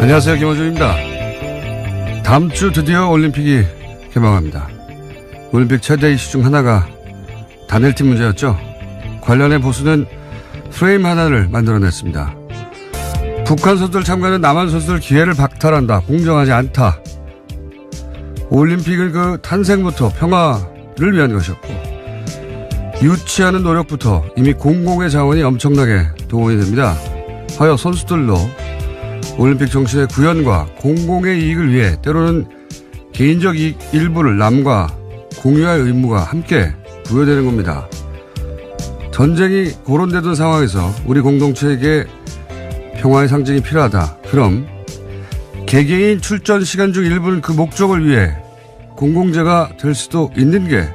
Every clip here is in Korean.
안녕하세요, 김호준입니다. 다음 주 드디어 올림픽이 개막합니다. 올림픽 최대 이슈 중 하나가 단일팀 문제였죠. 관련해 보수는 프레임 하나를 만들어냈습니다. 북한 선수들 참가는 남한 선수들 기회를 박탈한다. 공정하지 않다. 올림픽은 그 탄생부터 평화를 위한 것이었고 유치하는 노력부터 이미 공공의 자원이 엄청나게 동원이 됩니다. 하여 선수들도 올림픽 정신의 구현과 공공의 이익을 위해 때로는 개인적 이익 일부를 남과 공유할 의무가 함께 부여되는 겁니다. 전쟁이 고론되던 상황에서 우리 공동체에게 평화의 상징이 필요하다. 그럼 개개인 출전 시간 중 일부는 그 목적을 위해 공공재가 될 수도 있는 게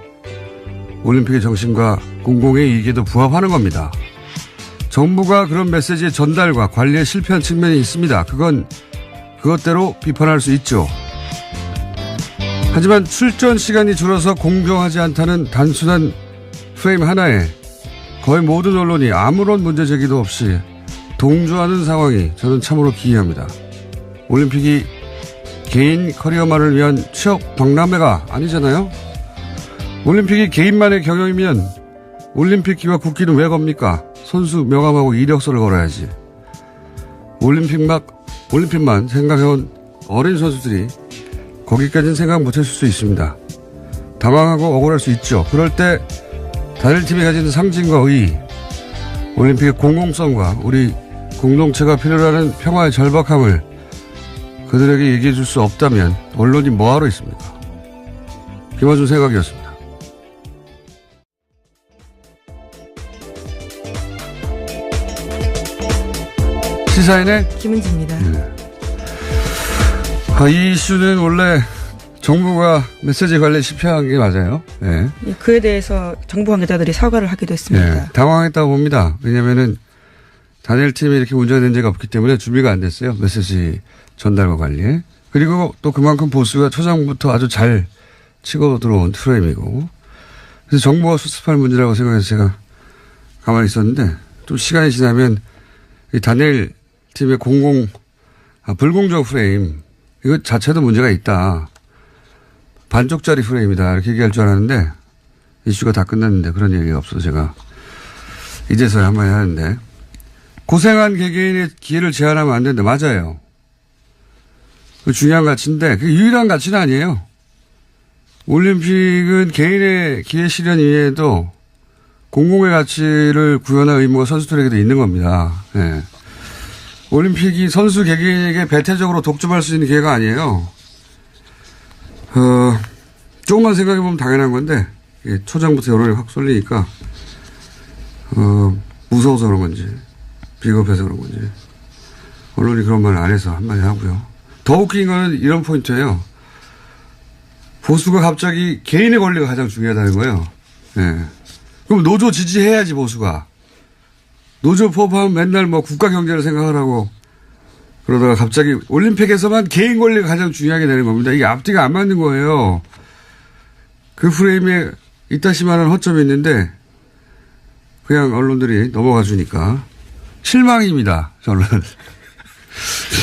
올림픽의 정신과 공공의 이익에도 부합하는 겁니다. 정부가 그런 메시지의 전달과 관리에 실패한 측면이 있습니다. 그것대로 비판할 수 있죠. 하지만 출전 시간이 줄어서 공정하지 않다는 단순한 프레임 하나에 거의 모든 언론이 아무런 문제 제기도 없이 동조하는 상황이 저는 참으로 기이합니다. 올림픽이 개인 커리어만을 위한 취업 박람회가 아니잖아요. 올림픽이 개인만의 경영이면 올림픽기와 국기는 왜 겁니까? 선수 명함하고 이력서를 걸어야지. 올림픽만 생각해온 어린 선수들이 거기까지는 생각 못했을 수 있습니다. 당황하고 억울할 수 있죠. 그럴 때 단일팀이 가지는 상징과 의의, 올림픽의 공공성과 우리 공동체가 필요로 하는 평화의 절박함을 그들에게 얘기해 줄 수 없다면 언론이 뭐하러 있습니까? 김어준 생각이었습니다. 시사인의 김은지입니다. 네. 이 이슈는 원래 정부가 메시지 관리에 실패한 게 맞아요. 네. 그에 대해서 정부 관계자들이 사과를 하기도 했습니다. 네. 당황했다고 봅니다. 왜냐하면은 단일팀이 이렇게 운전된 적이 없기 때문에 준비가 안 됐어요. 메시지 전달과 관리에. 그리고 또 그만큼 보수가 초장부터 아주 잘 치고 들어온 프레임이고. 그래서 정부가 수습할 문제라고 생각해서 제가 가만히 있었는데 좀 시간이 지나면 이 단일팀의 불공정 프레임 이거 자체도 문제가 있다. 반쪽짜리 프레임이다. 이렇게 얘기할 줄 알았는데 이슈가 다 끝났는데 그런 얘기가 없어서 제가 이제서야 한마디 하는데 고생한 개개인의 기회를 제한하면 안 된다. 맞아요. 그 중요한 가치인데 그게 유일한 가치는 아니에요. 올림픽은 개인의 기회 실현 이외에도 공공의 가치를 구현할 의무가 선수들에게도 있는 겁니다. 네. 올림픽이 선수 개개인에게 배타적으로 독점할 수 있는 기회가 아니에요. 조금만 생각해보면 당연한 건데 초장부터 여론이 확 쏠리니까 무서워서 그런 건지 비겁해서 그런 건지 언론이 그런 말을 안 해서 한마디 하고요. 더 웃긴 거는 이런 포인트예요. 보수가 갑자기 개인의 권리가 가장 중요하다는 거예요. 네. 그럼 노조 지지해야지 보수가. 노조 포함하면 맨날 뭐 국가 경제를 생각하라고 그러다가 갑자기 올림픽에서만 개인 권리가 가장 중요하게 되는 겁니다. 이게 앞뒤가 안 맞는 거예요. 그 프레임에 이따시만한 허점이 있는데 그냥 언론들이 넘어가 주니까 실망입니다. 저는.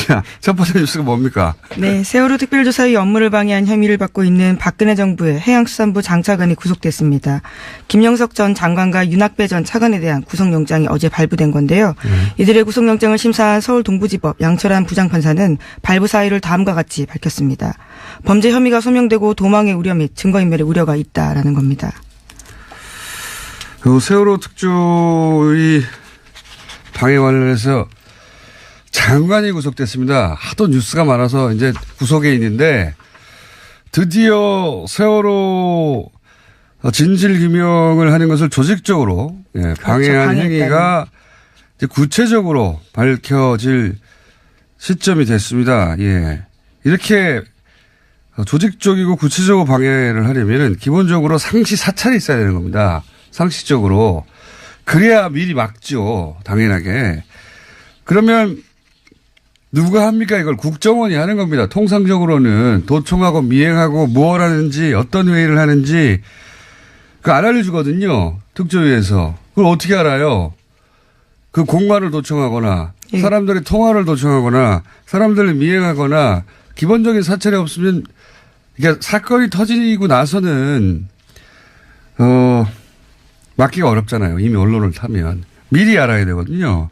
자, 첫 번째 뉴스가 뭡니까? 네, 세월호 특별조사의 업무를 방해한 혐의를 받고 있는 박근혜 정부의 해양수산부 장차관이 구속됐습니다. 김영석 전 장관과 윤학배 전 차관에 대한 구속영장이 어제 발부된 건데요. 이들의 구속영장을 심사한 서울 동부지법 양철한 부장판사는 발부 사유를 다음과 같이 밝혔습니다. 범죄 혐의가 소명되고 도망의 우려 및 증거인멸의 우려가 있다라는 겁니다. 세월호 특조위 방해 관련해서 장관이 구속됐습니다. 하도 뉴스가 많아서 이제 구속에 있는데 드디어 세월호 진실규명을 하는 것을 조직적으로 방해한 그렇죠, 행위가 이제 구체적으로 밝혀질 시점이 됐습니다. 예. 이렇게 조직적이고 구체적으로 방해를 하려면 기본적으로 상시 사찰이 있어야 되는 겁니다. 상식적으로. 그래야 미리 막죠. 당연하게. 그러면 누가 합니까? 이걸 국정원이 하는 겁니다. 통상적으로는 도청하고 미행하고 무엇 하는지 어떤 회의를 하는지 그거 안 알려주거든요. 특조위에서. 그걸 어떻게 알아요? 그 공관을 도청하거나 예. 사람들이 통화를 도청하거나 사람들을 미행하거나 기본적인 사찰이 없으면 이게 사건이 터지고 나서는 막기가 어렵잖아요. 이미 언론을 타면 미리 알아야 되거든요.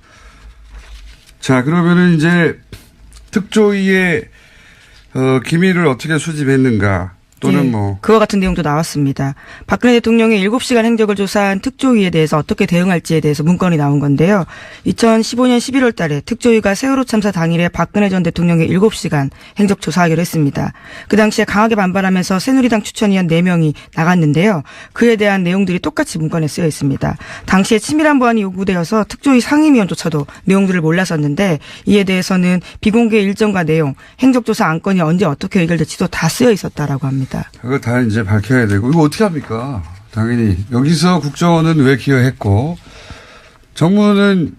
자, 그러면은 이제 특조위의 기밀을 어떻게 수집했는가 또는 뭐 그와 같은 내용도 나왔습니다. 박근혜 대통령의 7시간 행적을 조사한 특조위에 대해서 어떻게 대응할지에 대해서 문건이 나온 건데요. 2015년 11월 달에 특조위가 세월호 참사 당일에 박근혜 전 대통령의 7시간 행적 조사하기로 했습니다. 그 당시에 강하게 반발하면서 새누리당 추천위원 4명이 나갔는데요. 그에 대한 내용들이 똑같이 문건에 쓰여 있습니다. 당시에 치밀한 보안이 요구되어서 특조위 상임위원조차도 내용들을 몰랐었는데 이에 대해서는 비공개 일정과 내용, 행적조사 안건이 언제 어떻게 의결될지도 다 쓰여 있었다라고 합니다. 그거 다 이제 밝혀야 되고 이거 어떻게 합니까? 당연히 여기서 국정원은 왜 기여했고 정부는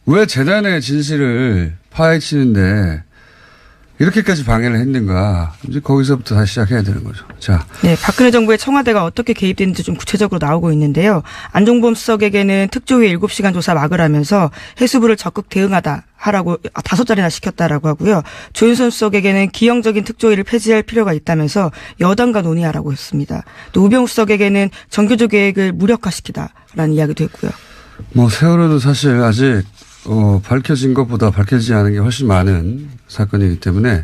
왜 재단의 진실을 파헤치는데 이렇게까지 방해를 했는가? 이제 거기서부터 다시 시작해야 되는 거죠. 자, 네, 박근혜 정부의 청와대가 어떻게 개입됐는지 좀 구체적으로 나오고 있는데요. 안종범 수석에게는 특조위 7시간 조사 막으라면서 해수부를 적극 대응하다 하라고 5자리나 시켰다라고 하고요. 조윤선 수석에게는 기형적인 특조위를 폐지할 필요가 있다면서 여당과 논의하라고 했습니다. 또 우병우 수석에게는 정교조 계획을 무력화시키다라는 이야기도 했고요. 뭐 세월호는 사실 아직 밝혀진 것보다 밝혀지지 않은 게 훨씬 많은 사건이기 때문에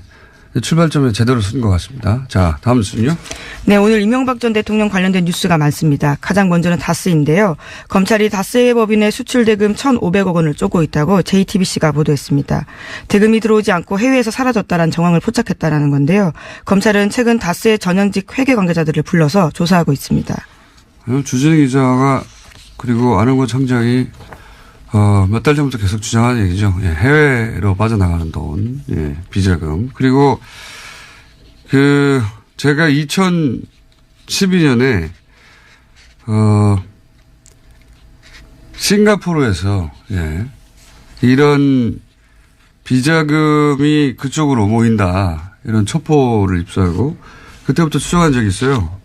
출발점에 제대로 쓴 것 같습니다. 자, 다음 뉴스는요? 네, 오늘 이명박 전 대통령 관련된 뉴스가 많습니다. 가장 먼저는 다스인데요. 검찰이 다스의 법인의 수출 대금 1,500억 원을 쪼고 있다고 JTBC가 보도했습니다. 대금이 들어오지 않고 해외에서 사라졌다라는 정황을 포착했다라는 건데요. 검찰은 최근 다스의 전현직 회계 관계자들을 불러서 조사하고 있습니다. 주진우 기자가 그리고 안홍구 청장이 몇 달 전부터 계속 주장하는 얘기죠. 예, 해외로 빠져나가는 돈, 예, 비자금. 그리고 제가 2012년에, 싱가포르에서, 예, 이런 비자금이 그쪽으로 모인다. 이런 첩보를 입수하고, 그때부터 추정한 적이 있어요.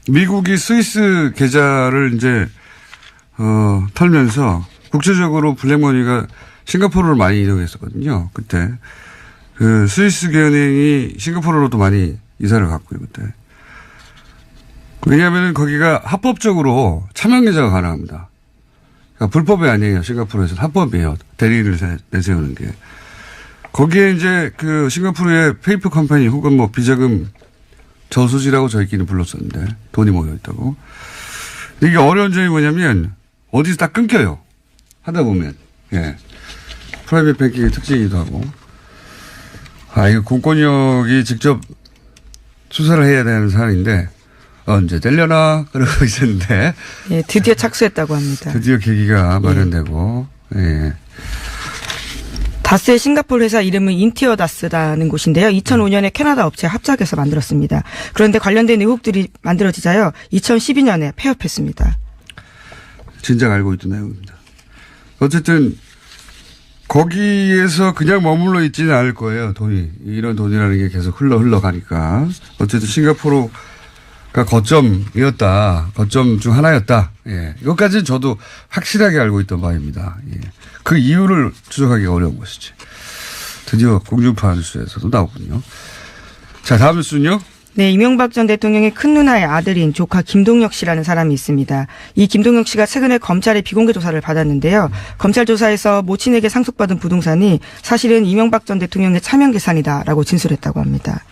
미국이 스위스 계좌를 이제, 털면서 국제적으로 블랙머니가 싱가포르로 많이 이동했었거든요. 그때. 스위스 은행이 싱가포르로도 많이 이사를 갔고요, 그때. 왜냐하면 거기가 합법적으로 차명 계좌가 가능합니다. 그러니까 불법이 아니에요. 싱가포르에서 합법이에요. 대리를 내세우는 게. 거기에 이제 싱가포르의 페이퍼 컴퍼니 혹은 뭐 비자금 저수지라고 저희끼리 불렀었는데 돈이 모여있다고. 이게 어려운 점이 뭐냐면 어디서 딱 끊겨요. 하다 보면. 예. 프라이빗 뱅킹의 특징이기도 하고. 이거 공권력이 직접 수사를 해야 되는 사안인데, 언제 되려나? 그러고 있었는데. 예, 드디어 착수했다고 합니다. 드디어 계기가 마련되고, 예. 다스의 싱가포르 회사 이름은 인티어 다스라는 곳인데요. 2005년에 캐나다 업체와 합작해서 만들었습니다. 그런데 관련된 의혹들이 만들어지자요. 2012년에 폐업했습니다. 진작 알고 있던 내용입니다. 어쨌든 거기에서 그냥 머물러 있지는 않을 거예요. 돈이. 이런 돈이라는 게 계속 흘러가니까. 어쨌든 싱가포르가 거점이었다. 거점 중 하나였다. 예. 이것까지는 저도 확실하게 알고 있던 바입니다. 예. 그 이유를 추적하기가 어려운 것이지. 드디어 공중파 뉴스에서도 나오군요. 자, 다음 뉴스는요? 네, 이명박 전 대통령의 큰 누나의 아들인 조카 김동혁 씨라는 사람이 있습니다. 이 김동혁 씨가 최근에 검찰의 비공개 조사를 받았는데요. 검찰 조사에서 모친에게 상속받은 부동산이 사실은 이명박 전 대통령의 차명 계산이다라고 진술했다고 합니다.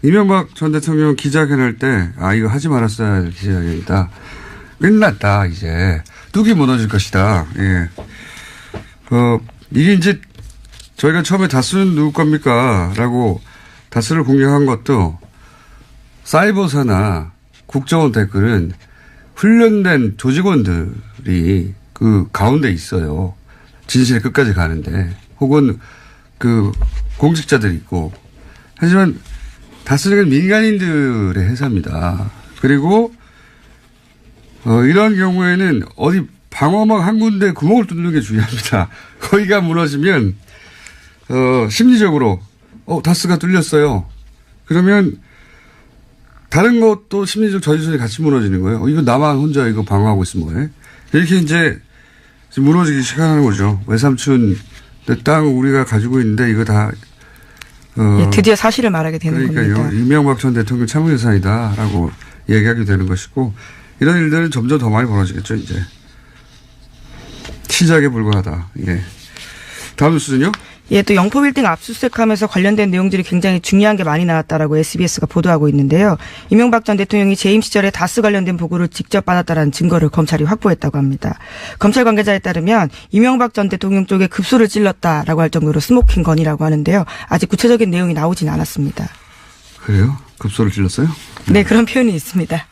이명박 전 대통령 기자회견할 때, 이거 하지 말았어야 할 기자회견이다. 끝났다, 이제. 뚝이 무너질 것이다. 예. 이게 이제 저희가 처음에 다스는 누구 겁니까? 라고 다스를 공격한 것도 사이버사나 국정원 댓글은 훈련된 조직원들이 그 가운데 있어요. 진실의 끝까지 가는데. 혹은 공직자들이 있고. 하지만 다스는 민간인들의 회사입니다. 그리고 이런 경우에는 어디 방어막 한 군데 구멍을 뚫는 게 중요합니다. 거기가 무너지면 심리적으로 다스가 뚫렸어요. 그러면 다른 것도 심리적 저지선이 같이 무너지는 거예요. 이거 나만 혼자 이거 방어하고 있으면 뭐해? 이렇게 이제 지금 무너지기 시작하는 거죠. 외삼촌 땅 우리가 가지고 있는데 이거 다 예, 드디어 사실을 말하게 되는 그러니까요. 겁니다. 이명박 전 대통령 참여유산이다라고 얘기하게 되는 것이고 이런 일들은 점점 더 많이 벌어지겠죠. 이제 시작에 불과하다. 예. 다음 뉴스는요? 예, 또 영포빌딩 압수수색하면서 관련된 내용들이 굉장히 중요한 게 많이 나왔다라고 SBS가 보도하고 있는데요. 이명박 전 대통령이 재임 시절에 다스 관련된 보고를 직접 받았다라는 증거를 검찰이 확보했다고 합니다. 검찰 관계자에 따르면 이명박 전 대통령 쪽에 급소를 찔렀다라고 할 정도로 스모킹 건이라고 하는데요. 아직 구체적인 내용이 나오진 않았습니다. 그래요? 급소를 찔렀어요? 네, 그런 표현이 있습니다.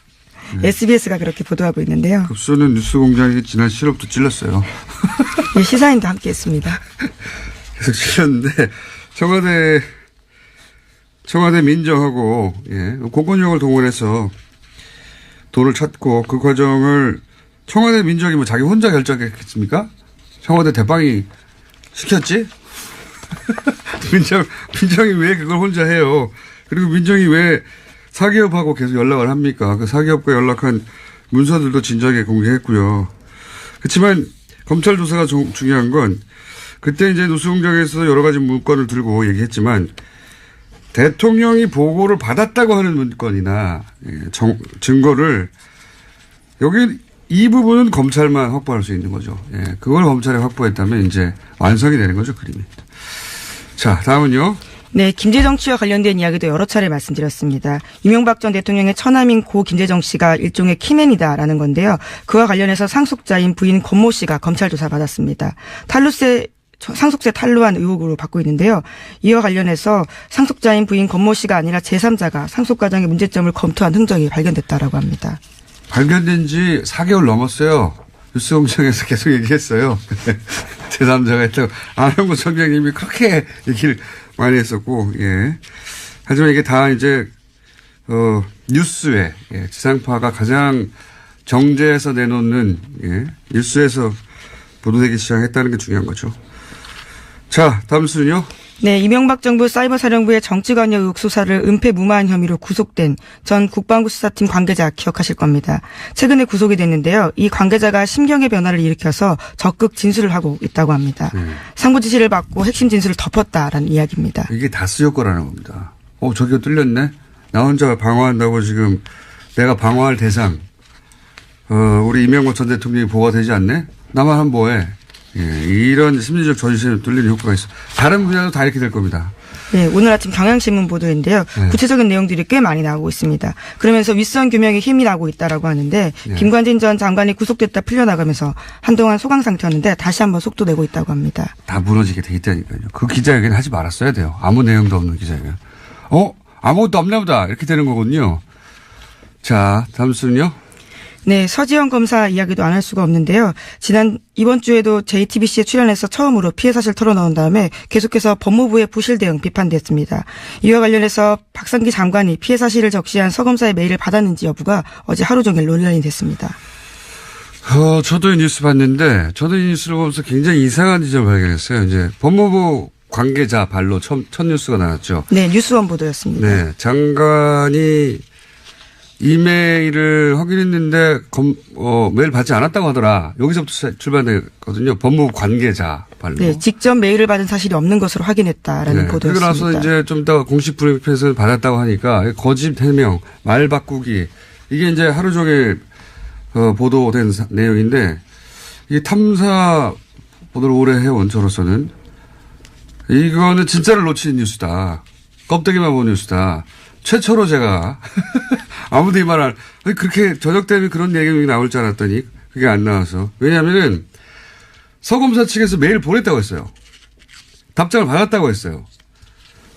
SBS가 그렇게 보도하고 있는데요. 급소는 뉴스공장이 지난 7월부터 찔렀어요. 예, 시사인도 함께했습니다. 계속 찔렀는데 청와대 민정하고 공권력을 동원해서 돈을 찾고 그 과정을 청와대 민정이 뭐 자기 혼자 결정했겠습니까? 청와대 대빵이 시켰지? 민정이 왜 그걸 혼자 해요? 그리고 민정이 왜 사기업하고 계속 연락을 합니까? 그 사기업과 연락한 문서들도 진작에 공개했고요. 그렇지만 검찰 조사가 중요한 건 그때 이제 뉴스공장에서 여러 가지 문건을 들고 얘기했지만 대통령이 보고를 받았다고 하는 문건이나 증거를 여기 이 부분은 검찰만 확보할 수 있는 거죠. 예, 그걸 검찰이 확보했다면 이제 완성이 되는 거죠, 그림이. 자, 다음은요. 네, 김재정 씨와 관련된 이야기도 여러 차례 말씀드렸습니다. 이명박 전 대통령의 처남인 고 김재정 씨가 일종의 키맨이다라는 건데요. 그와 관련해서 상속자인 부인 권모 씨가 검찰 조사 받았습니다. 상속세 탈루한 의혹으로 받고 있는데요. 이와 관련해서 상속자인 부인 권모 씨가 아니라 제3자가 상속 과정의 문제점을 검토한 흔적이 발견됐다라고 합니다. 발견된 지 4개월 넘었어요. 뉴스공장에서 계속 얘기했어요. 제3자가 했다고. 안홍구 총장님이 그렇게 얘기를 많이 했었고, 예. 하지만 이게 다 이제, 뉴스에, 지상파가 가장 정제해서 내놓는, 뉴스에서 보도되기 시작했다는 게 중요한 거죠. 자, 다음 수는요. 네, 이명박 정부 사이버사령부의 정치관여 의혹 수사를 은폐무마한 혐의로 구속된 전 국방부 수사팀 관계자 기억하실 겁니다. 최근에 구속이 됐는데요. 이 관계자가 심경의 변화를 일으켜서 적극 진술을 하고 있다고 합니다. 상부 지시를 받고 핵심 진술을 덮었다라는 이야기입니다. 이게 다스 효과라는 겁니다. 저기가 뚫렸네. 나 혼자 방어한다고 지금 내가 방어할 대상. 우리 이명박 전 대통령이 보호가 되지 않네? 나만 하면 뭐해? 예, 이런 심리적 저지심을 뚫리는 효과가 있어. 다른 분야도 다 이렇게 될 겁니다. 네, 오늘 아침 경향신문 보도인데요. 구체적인 내용들이 꽤 많이 나오고 있습니다. 그러면서 윗선 규명에 힘이 나고 있다라고 하는데 김관진 전 장관이 구속됐다 풀려나가면서 한동안 소강 상태였는데 다시 한번 속도 내고 있다고 합니다. 다 무너지게 돼 있다니까요. 그 기자회견 하지 말았어야 돼요. 아무 내용도 없는 기자회견. 아무것도 없나 보다. 이렇게 되는 거거든요. 자, 다음 수는요. 네, 서지현 검사 이야기도 안 할 수가 없는데요. 이번 주에도 JTBC에 출연해서 처음으로 피해 사실 털어놓은 다음에 계속해서 법무부의 부실 대응 비판됐습니다. 이와 관련해서 박상기 장관이 피해 사실을 적시한 서 검사의 메일을 받았는지 여부가 어제 하루 종일 논란이 됐습니다. 저도 이 뉴스 봤는데 저도 이 뉴스를 보면서 굉장히 이상한 지점을 발견했어요. 이제 법무부 관계자 발로 첫 뉴스가 나왔죠. 네, 뉴스원 보도였습니다. 네, 장관이 이메일을 확인했는데 메일 받지 않았다고 하더라. 여기서부터 출발했거든요. 법무부 관계자 발로. 네, 직접 메일을 받은 사실이 없는 것으로 확인했다라는 보도였습니다. 그러고 나서 이제 좀 더 공식 브리핑에서 받았다고 하니까 거짓 해명, 말 바꾸기 이게 이제 하루 종일 보도된 내용인데 이 탐사 보도를 오래 해온 저로서는 이거는 진짜를 놓친 뉴스다. 껍데기만 본 뉴스다. 최초로 제가 아무도 이 말 그렇게 저녁 때문에 그런 내용이 나올 줄 알았더니 그게 안 나와서. 왜냐하면은 서검사 측에서 메일 보냈다고 했어요. 답장을 받았다고 했어요.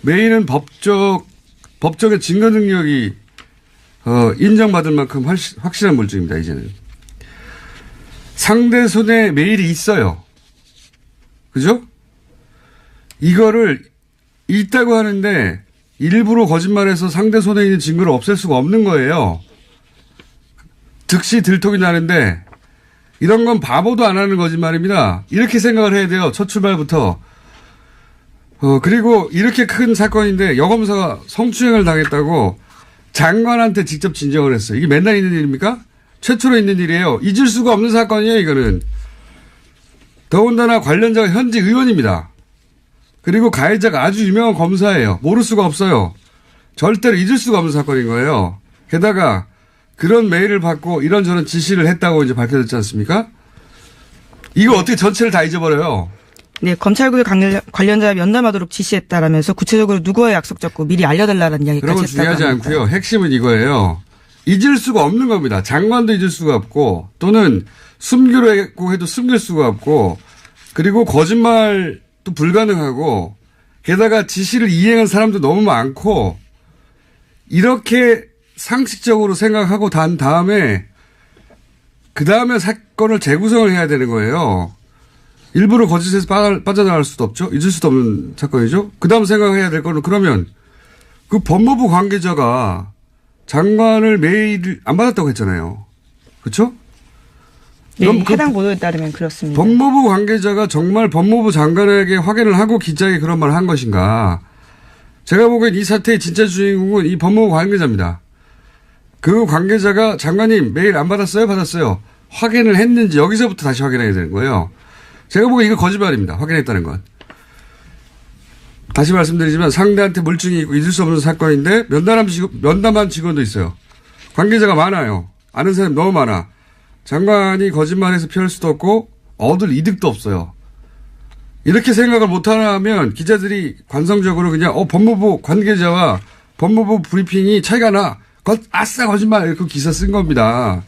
메일은 법적인 증거 능력이 인정받을 만큼 확실한 물증입니다. 이제는. 상대 손에 메일이 있어요. 그죠? 이거를 있다고 하는데 일부러 거짓말해서 상대 손에 있는 증거를 없앨 수가 없는 거예요. 득시 들통이 나는데 이런 건 바보도 안 하는 거짓말입니다. 이렇게 생각을 해야 돼요. 첫 출발부터. 그리고 이렇게 큰 사건인데 여검사가 성추행을 당했다고 장관한테 직접 진정을 했어요. 이게 맨날 있는 일입니까? 최초로 있는 일이에요. 잊을 수가 없는 사건이에요, 이거는. 더군다나 관련자가 현직 의원입니다. 그리고 가해자가 아주 유명한 검사예요. 모를 수가 없어요. 절대로 잊을 수가 없는 사건인 거예요. 게다가 그런 메일을 받고 이런저런 지시를 했다고 이제 밝혀졌지 않습니까? 이거 어떻게 전체를 다 잊어버려요? 네, 검찰국의 관련자 면담하도록 지시했다라면서 구체적으로 누구와 약속 잡고 미리 알려달라는 이야기까지 그런 건 했다고 중요하지 합니다. 않고요. 핵심은 이거예요. 잊을 수가 없는 겁니다. 장관도 잊을 수가 없고 또는 숨기려고 해도 숨길 수가 없고 그리고 거짓말도 불가능하고 게다가 지시를 이행한 사람도 너무 많고 이렇게 상식적으로 생각하고 단 다음에 그 다음에 사건을 재구성을 해야 되는 거예요. 일부러 거짓에서 빠져나갈 수도 없죠. 잊을 수도 없는 사건이죠. 그 다음 생각해야 될 거는 그러면 그 법무부 관계자가 장관을 메일을 안 받았다고 했잖아요. 그렇죠? 네, 해당 보도에 따르면 그렇습니다. 법무부 관계자가 정말 법무부 장관에게 확인을 하고 기자에게 그런 말을 한 것인가. 제가 보기엔 이 사태의 진짜 주인공은 이 법무부 관계자입니다. 그 관계자가 장관님 메일 안 받았어요? 받았어요. 확인을 했는지 여기서부터 다시 확인해야 되는 거예요. 제가 보기엔 이거 거짓말입니다. 확인했다는 건. 다시 말씀드리지만 상대한테 물증이 있고 잊을 수 없는 사건인데 면담한 직원도 있어요. 관계자가 많아요. 아는 사람이 너무 많아. 장관이 거짓말해서 피할 수도 없고 얻을 이득도 없어요. 이렇게 생각을 못하면 기자들이 관성적으로 그냥 법무부 관계자와 법무부 브리핑이 차이가 나. 아싸 거짓말 이렇게 기사 쓴 겁니다.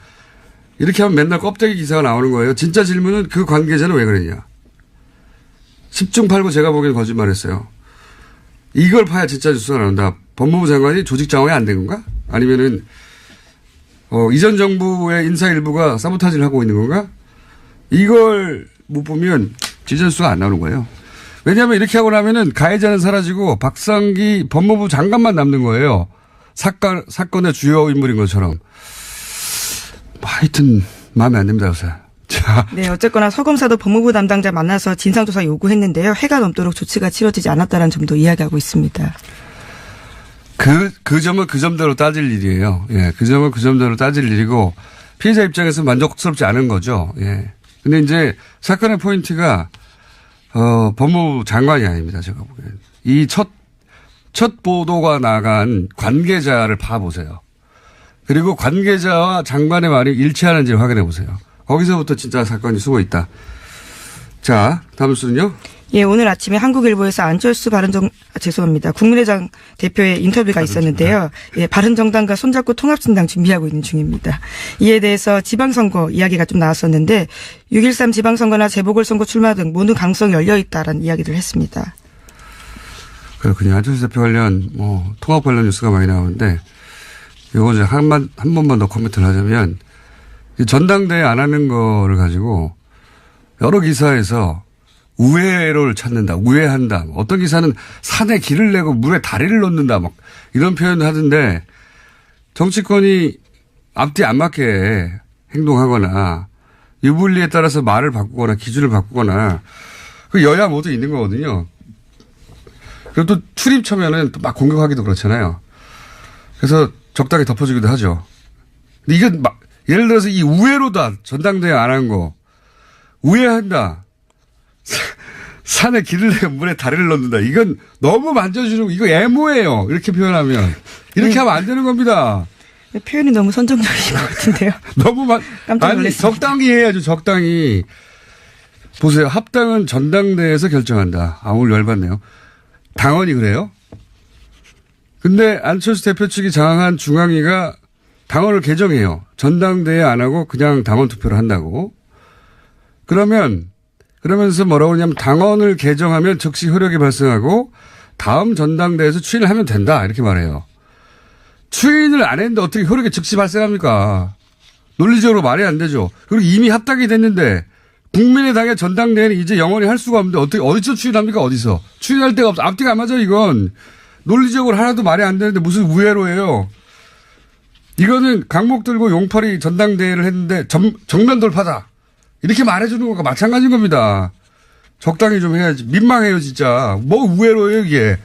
이렇게 하면 맨날 껍데기 기사가 나오는 거예요. 진짜 질문은 그 관계자는 왜 그랬냐. 10중 8구 제가 보기엔 거짓말했어요. 이걸 파야 진짜 뉴스가 나온다. 법무부 장관이 조직 장악이 안 된 건가? 아니면은 이전 정부의 인사 일부가 사보타지를 하고 있는 건가? 이걸 못 보면 진짜 뉴스가 안 나오는 거예요. 왜냐하면 이렇게 하고 나면은 가해자는 사라지고 박상기 법무부 장관만 남는 거예요. 사건의 주요 인물인 것처럼. 하여튼 마음에 안 듭니다, 요새. 자. 네, 어쨌거나 서검사도 법무부 담당자 만나서 진상조사 요구했는데요. 해가 넘도록 조치가 치러지지 않았다는 점도 이야기하고 있습니다. 그 점은 그 점대로 따질 일이에요. 예, 그 점은 그 점대로 따질 일이고 피해자 입장에서 만족스럽지 않은 거죠. 예. 근데 이제 사건의 포인트가 법무부 장관이 아닙니다. 제가 보기엔. 이 첫 보도가 나간 관계자를 봐보세요. 그리고 관계자와 장관의 말이 일치하는지를 확인해 보세요. 거기서부터 진짜 사건이 숨어 있다. 자, 다음 수는요? 예, 오늘 아침에 한국일보에서 안철수 국민의당 대표의 인터뷰가 있었는데요. 예, 바른정당과 손잡고 통합신당 준비하고 있는 중입니다. 이에 대해서 지방선거 이야기가 좀 나왔었는데 6.13 지방선거나 재보궐선거 출마 등 모든 가능성이 열려있다라는 이야기를 했습니다. 그렇군요. 안철수 대표 관련 통합 관련 뉴스가 많이 나오는데 이거 이제 한 번만 더 코멘트를 하자면 전당대회 안 하는 거를 가지고 여러 기사에서 우회로를 찾는다, 우회한다. 어떤 기사는 산에 길을 내고 물에 다리를 놓는다, 막 이런 표현을 하던데 정치권이 앞뒤 안 맞게 행동하거나 유불리에 따라서 말을 바꾸거나 기준을 바꾸거나 그 여야 모두 있는 거거든요. 그리고 또 출입 처면은 또 막 공격하기도 그렇잖아요. 그래서 적당히 덮어주기도 하죠. 근데 이게 막 예를 들어서 이 우회로다, 전당대회 안 한 거 우회한다. 산에 길을 내고 물에 다리를 넣는다. 이건 너무 만져주는 거, 이거 애모예요. 이렇게 표현하면. 이렇게 하면 안 되는 겁니다. 표현이 너무 선정적이신 것 같은데요. 깜짝 놀랐습니다. 적당히 해야죠. 적당히. 보세요. 합당은 전당대회에서 결정한다. 오늘 열받네요. 당원이 그래요? 근데 안철수 대표 측이 장악한 중앙위가 당원을 개정해요. 전당대회 안 하고 그냥 당원 투표를 한다고. 그러면서 뭐라고 하냐면 당원을 개정하면 즉시 효력이 발생하고 다음 전당대회에서 추인을 하면 된다. 이렇게 말해요. 추인을 안 했는데 어떻게 효력이 즉시 발생합니까? 논리적으로 말이 안 되죠. 그리고 이미 합당이 됐는데 국민의당의 전당대회는 이제 영원히 할 수가 없는데 어디서 추인합니까? 어디서? 추인할 데가 없어. 앞뒤가 안 맞아 이건. 논리적으로 하나도 말이 안 되는데 무슨 우회로예요. 이거는 강목 들고 용팔이 전당대회를 했는데 정면 돌파다. 이렇게 말해주는 것과 마찬가지인 겁니다. 적당히 좀 해야지. 민망해요 진짜. 뭐 우회로예요 이게.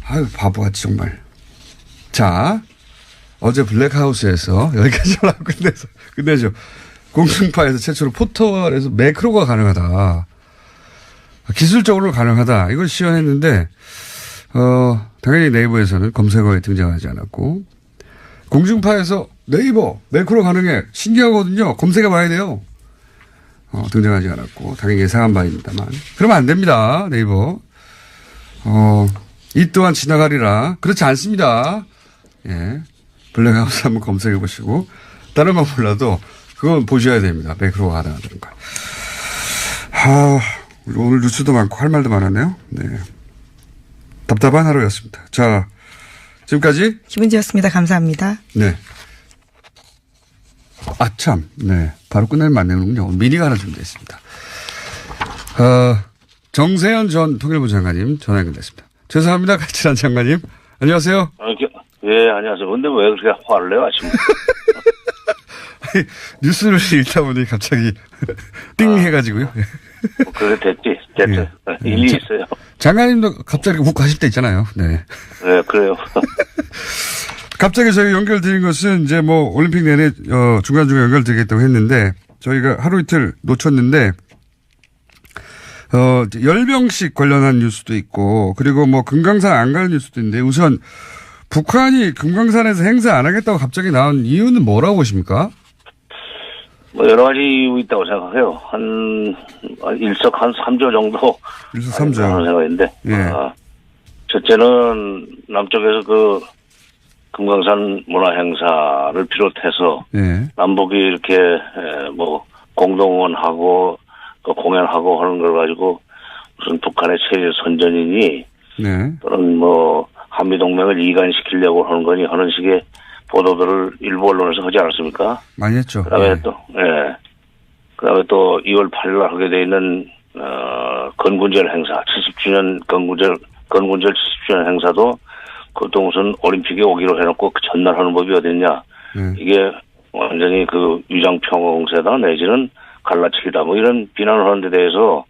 아유 바보같이 정말. 자 어제 블랙하우스에서 여기까지만 하고 끝내죠. 공중파에서 최초로 포털에서 매크로가 가능하다. 기술적으로 가능하다. 이걸 시연했는데, 당연히 네이버에서는 검색어에 등장하지 않았고, 공중파에서 네이버 매크로 가능해. 신기하거든요. 검색해 봐야 돼요. 등장하지 않았고, 당연히 예상한 바입니다만. 그러면 안 됩니다. 네이버. 이 또한 지나가리라. 그렇지 않습니다. 예. 블랙하우스 한번 검색해 보시고, 다른 건 몰라도 그건 보셔야 됩니다. 매크로가 가능하다는 걸. 오늘 뉴스도 많고 할 말도 많았네요. 네. 답답한 하루였습니다. 자, 지금까지 김은지였습니다. 감사합니다. 네. 참. 네. 바로 끝내면 안 되는군요. 미니가 하나 준비했습니다. 정세현 전 통일부 장관님 전화 연결됐습니다. 죄송합니다. 같이 한 장관님. 안녕하세요. 예, 안녕하세요. 근데 왜 그렇게 화를 내요, 아침에? 뉴스를 읽다 보니 갑자기 띵 해가지고요. 그래, 됐지. 됐죠. 네. 일리 있어요. 장관님도 갑자기 훅 가실 때 있잖아요. 네. 네, 그래요. 갑자기 저희 연결드린 것은 이제 뭐 올림픽 내내 중간중간 연결드리겠다고 했는데 저희가 하루 이틀 놓쳤는데 열병식 관련한 뉴스도 있고 그리고 뭐 금강산 안 갈 뉴스도 있는데 우선 북한이 금강산에서 행사 안 하겠다고 갑자기 나온 이유는 뭐라고 보십니까? 뭐 여러 가지 이유 있다고 생각해요. 일석 한 3조 정도. 일석 3조. 하는 생각인데. 예. 첫째는 남쪽에서 그 금강산 문화행사를 비롯해서 예. 남북이 이렇게 뭐 공동원하고 또 공연하고 하는 걸 가지고 무슨 북한의 체제 선전이니 네. 또는 뭐 한미동맹을 이간시키려고 하는 거니 하는 식의 보도들을 일부 언론에서 하지 않았습니까? 많이 했죠. 그다음에 예. 또, 그다음에 또 2월 8일 날 하게 돼 있는, 건군절 행사, 70주년 건군절 70주년 행사도 그것도 무슨 올림픽에 오기로 해놓고 그 전날 하는 법이 어딨냐. 이게 완전히 그 위장평화공세다 내지는 갈라치기다 뭐 이런 비난을 하는 데 대해서,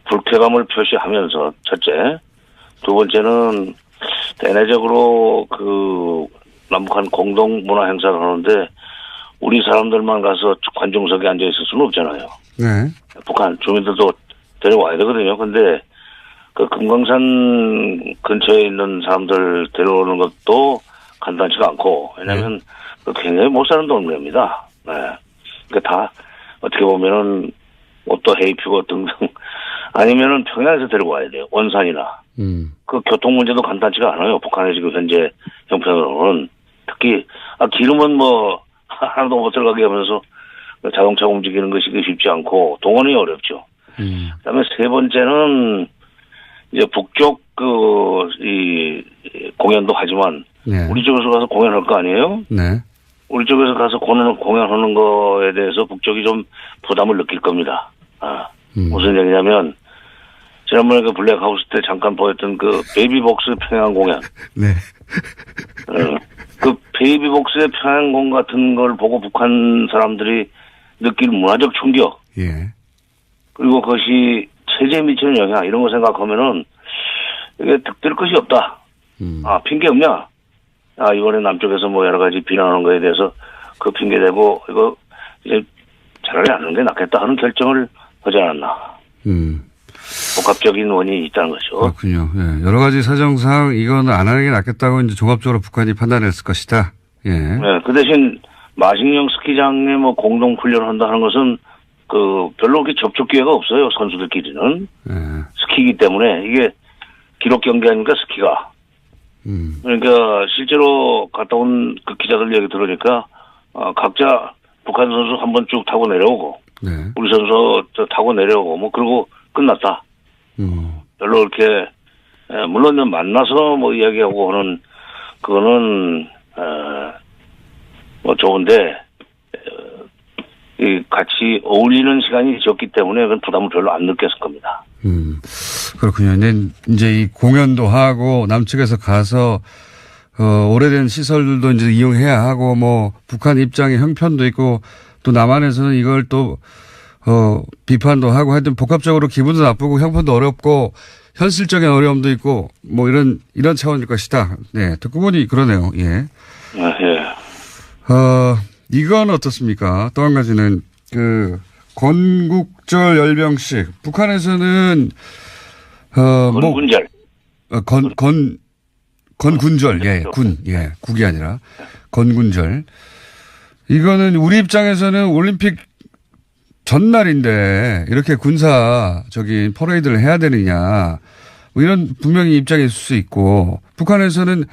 불쾌감을 표시하면서 첫째, 두 번째는 대내적으로 그 남북한 공동 문화 행사를 하는데 우리 사람들만 가서 관중석에 앉아 있을 수는 없잖아요. 네. 북한 주민들도 데려와야 되거든요. 근데 그 금강산 근처에 있는 사람들 데려오는 것도 간단치가 않고 왜냐하면 굉장히 못 사는 동네입니다. 네. 그러니까 다 어떻게 보면은 또 헤이피고 등등 아니면은 평양에서 데리고 와야 돼요. 원산이나. 그 교통 문제도 간단치가 않아요. 북한의 지금 현재 형편으로는. 특히, 기름은 뭐, 하나도 못 들어가게 하면서 자동차 움직이는 것이 쉽지 않고, 동원이 어렵죠. 그 다음에 세 번째는, 이제 북쪽 공연도 하지만, 네. 우리 쪽에서 가서 공연할 거 아니에요? 네. 우리 쪽에서 가서 공연하는 거에 대해서 북쪽이 좀 부담을 느낄 겁니다. 무슨 얘기냐면, 지난번에 그 블랙하우스 때 잠깐 보였던 그 베이비복스 평양 공연. 네. 그 베이비복스의 평양공 같은 걸 보고 북한 사람들이 느낄 문화적 충격. 예. 그리고 그것이 체제에 미치는 영향 이런 거 생각하면은 이게 득될 것이 없다. 핑계 없냐? 이번에 남쪽에서 뭐 여러 가지 비난하는 거에 대해서 그 핑계 대고 이거 이제 차라리 안 하는 게 낫겠다 하는 결정을 하지 않았나. 복합적인 원인이 있다는 거죠. 그렇군요. 예. 여러 가지 사정상 이거는 안 하는 게 낫겠다고 이제 종합적으로 북한이 판단했을 것이다. 예. 네, 그 대신 마식령 스키장에 뭐 공동 훈련을 한다는 것은 그 별로 그렇게 접촉 기회가 없어요. 선수들끼리는. 예. 스키이기 때문에 이게 기록 경기 아닙니까 스키가. 그러니까 실제로 갔다 온 그 기자들 얘기 들으니까 각자 북한 선수 한번 쭉 타고 내려오고 네. 우리 선수 타고 내려오고 뭐 그러고 끝났다. 별로 이렇게 물론 만나서 뭐 이야기하고 하는 그거는 뭐 좋은데 이 같이 어울리는 시간이 적기 때문에 그건 부담을 별로 안 느꼈을 겁니다. 그렇군요. 이제 이 공연도 하고 남측에서 가서 오래된 시설들도 이제 이용해야 하고 뭐 북한 입장의 형편도 있고 또 남한에서는 이걸 또 비판도 하고 하여튼 복합적으로 기분도 나쁘고 형편도 어렵고 현실적인 어려움도 있고 뭐 이런 차원일 것이다. 네. 듣고 보니 그러네요. 예. 예. 이건 어떻습니까? 또 한 가지는 건국절 열병식. 북한에서는 건군절. 건군절. 예, 국이 아니라 건군절. 이거는 우리 입장에서는 올림픽 전날인데 이렇게 군사적인 퍼레이드를 해야 되느냐. 뭐 이런 분명히 입장이 있을 수 있고, 북한에서는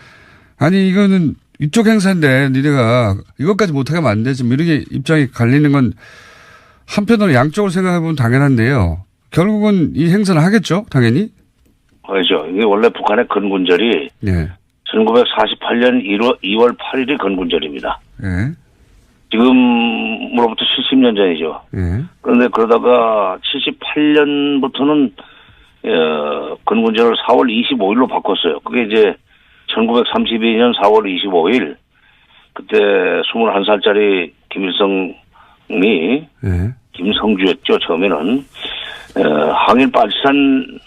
아니 이거는 이쪽 행사인데 니네가 이것까지 못하게 하면 안 되지. 뭐 이렇게 입장이 갈리는 건 한편으로 양쪽을 생각해 보면 당연한데요. 결국은 이 행사를 하겠죠, 당연히. 그렇죠. 이게 원래 북한의 건군절이 네. 1948년 2월 8일이 건군절입니다. 네. 지금으로부터 70년 전이죠. 네. 그런데 그러다가 78년부터는 건군절을 4월 25일로 바꿨어요. 그게 이제 1932년 4월 25일 그때 21살짜리 김일성이 네. 김성주였죠. 처음에는 항일 빨치산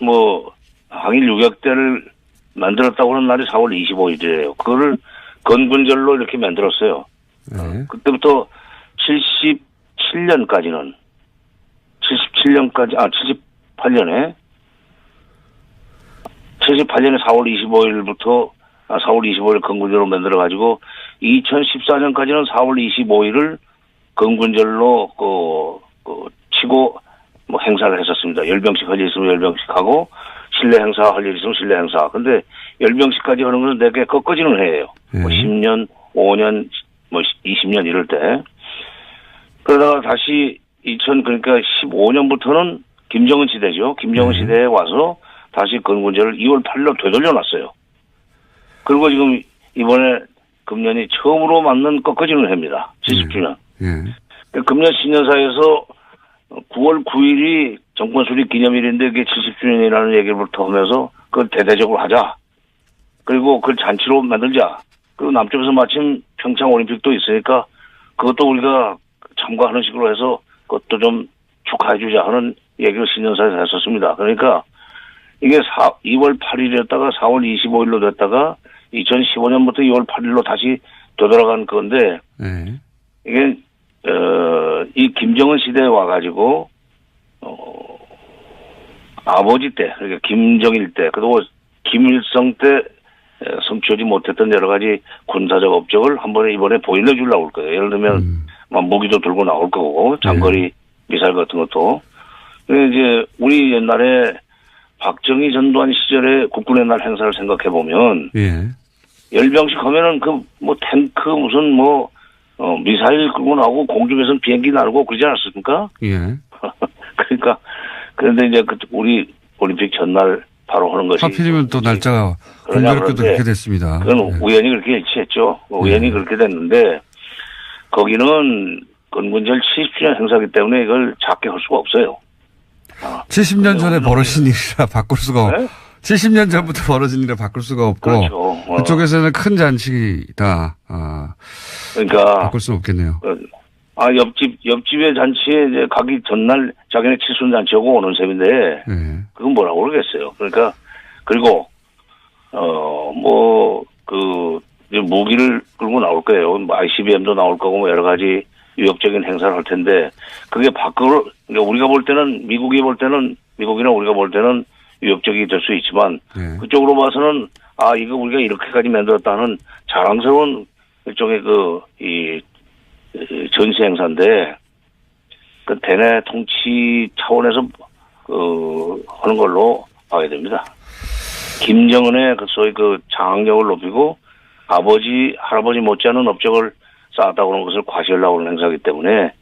항일 유격대를 만들었다고 하는 날이 4월 25일이에요. 그거를 건군절로 이렇게 만들었어요. 네. 그때부터 78년에 4월 25일부터 4월 25일 건군절로 만들어가지고 2014년까지는 4월 25일을 건군절로 치고 행사를 했었습니다. 열병식 할 일 있으면 열병식 하고 실내 행사 할 일 있으면 실내 행사. 근데 열병식까지 하는 것은 되게 꺾어지는 해예요. 10년, 5년, 20년 이럴 때. 그러다가 다시 그러니까 15년부터는 김정은 시대죠. 김정은 시대에 와서 다시 건군절을 2월 8일로 되돌려놨어요. 그리고 지금 이번에 금년이 처음으로 맞는 꺾어지는 해입니다. 70주년. 금년 신년사에서 9월 9일이 정권 수립 기념일인데 그게 70주년이라는 얘기부터 하면서 그걸 대대적으로 하자. 그리고 그걸 잔치로 만들자. 그리고 남쪽에서 마침 평창 올림픽도 있으니까 그것도 우리가 참가하는 식으로 해서 그것도 좀 축하해주자 하는 얘기를 신년사에서 했었습니다. 그러니까 이게 2월 8일이었다가 4월 25일로 됐다가 2015년부터 2월 8일로 다시 되돌아간 건데 이게 이 김정은 시대에 와가지고 아버지 때 그러니까 김정일 때 그리고 김일성 때 성취하지 못했던 여러 가지 군사적 업적을 한 번에 이번에 보여주려고 할 거예요. 예를 들면 무기도 들고 나올 거고 장거리 미사일 같은 것도. 이제 우리 옛날에 박정희 전두환 시절에 국군의 날 행사를 생각해 보면 열병식 하면은 탱크 무슨 미사일 끌고 나오고 공중에서는 비행기 날고 그러지 않았습니까? 그러니까 그런데 이제 우리 올림픽 전날 바로 하는 것이 하필이면 또 날짜가 공교롭게도 그렇게 됐습니다. 그건 우연히 그렇게 일치했죠. 우연히 그렇게 됐는데 거기는 건군절 70주년 행사기 때문에 이걸 작게 할 수가 없어요. 70년 전에 벌어진 일이라 바꿀 수가 없고 70년 전부터 벌어진 일이라 바꿀 수가 없고 그렇죠. 그쪽에서는 큰 잔치다. 그러니까 바꿀 수는 없겠네요. 옆집의 잔치에 이제 가기 전날 자기네 칠순 잔치하고 오는 셈인데 그건 뭐라고 그러겠어요. 그러니까 그리고 무기를 끌고 나올 거예요. ICBM도 나올 거고 여러 가지 위협적인 행사를 할 텐데 그게 밖으로 그러니까 우리가 볼 때는 미국이나 우리가 볼 때는 위협적이 될 수 있지만 그쪽으로 봐서는 이거 우리가 이렇게까지 만들었다는 자랑스러운 일종의 전시 행사인데 그 대내 통치 차원에서 하는 걸로 봐야 됩니다. 김정은의 소위 장악력을 높이고 아버지 할아버지 못지않은 업적을 쌓았다고 하는 것을 과시하려고 하는 행사이기 때문에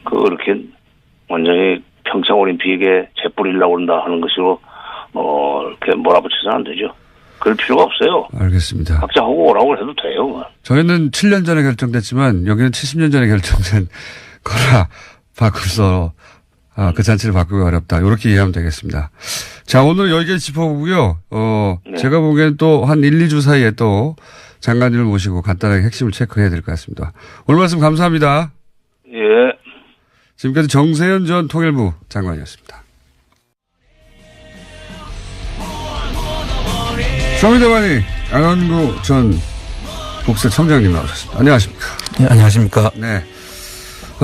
그렇게 완전히 평창 올림픽에 재뿌리려고 한다 하는 것으로 이렇게 몰아붙여서는 안 되죠. 그럴 필요가 없어요. 알겠습니다. 각자 하고 오라고 해도 돼요. 저희는 7년 전에 결정됐지만 여기는 70년 전에 결정된 거라 바꾸서 그 잔치를 바꾸기 어렵다. 이렇게 이해하면 되겠습니다. 자, 오늘 여기까지 짚어보고요. 제가 보기엔 또 한 1, 2주 사이에 또 장관님을 모시고 간단하게 핵심을 체크해야 될 것 같습니다. 오늘 말씀 감사합니다. 예. 지금까지 정세현 전 통일부 장관이었습니다. 서울대관이 안원구 전 국세청장님 나오셨습니다. 안녕하십니까. 네, 안녕하십니까. 네.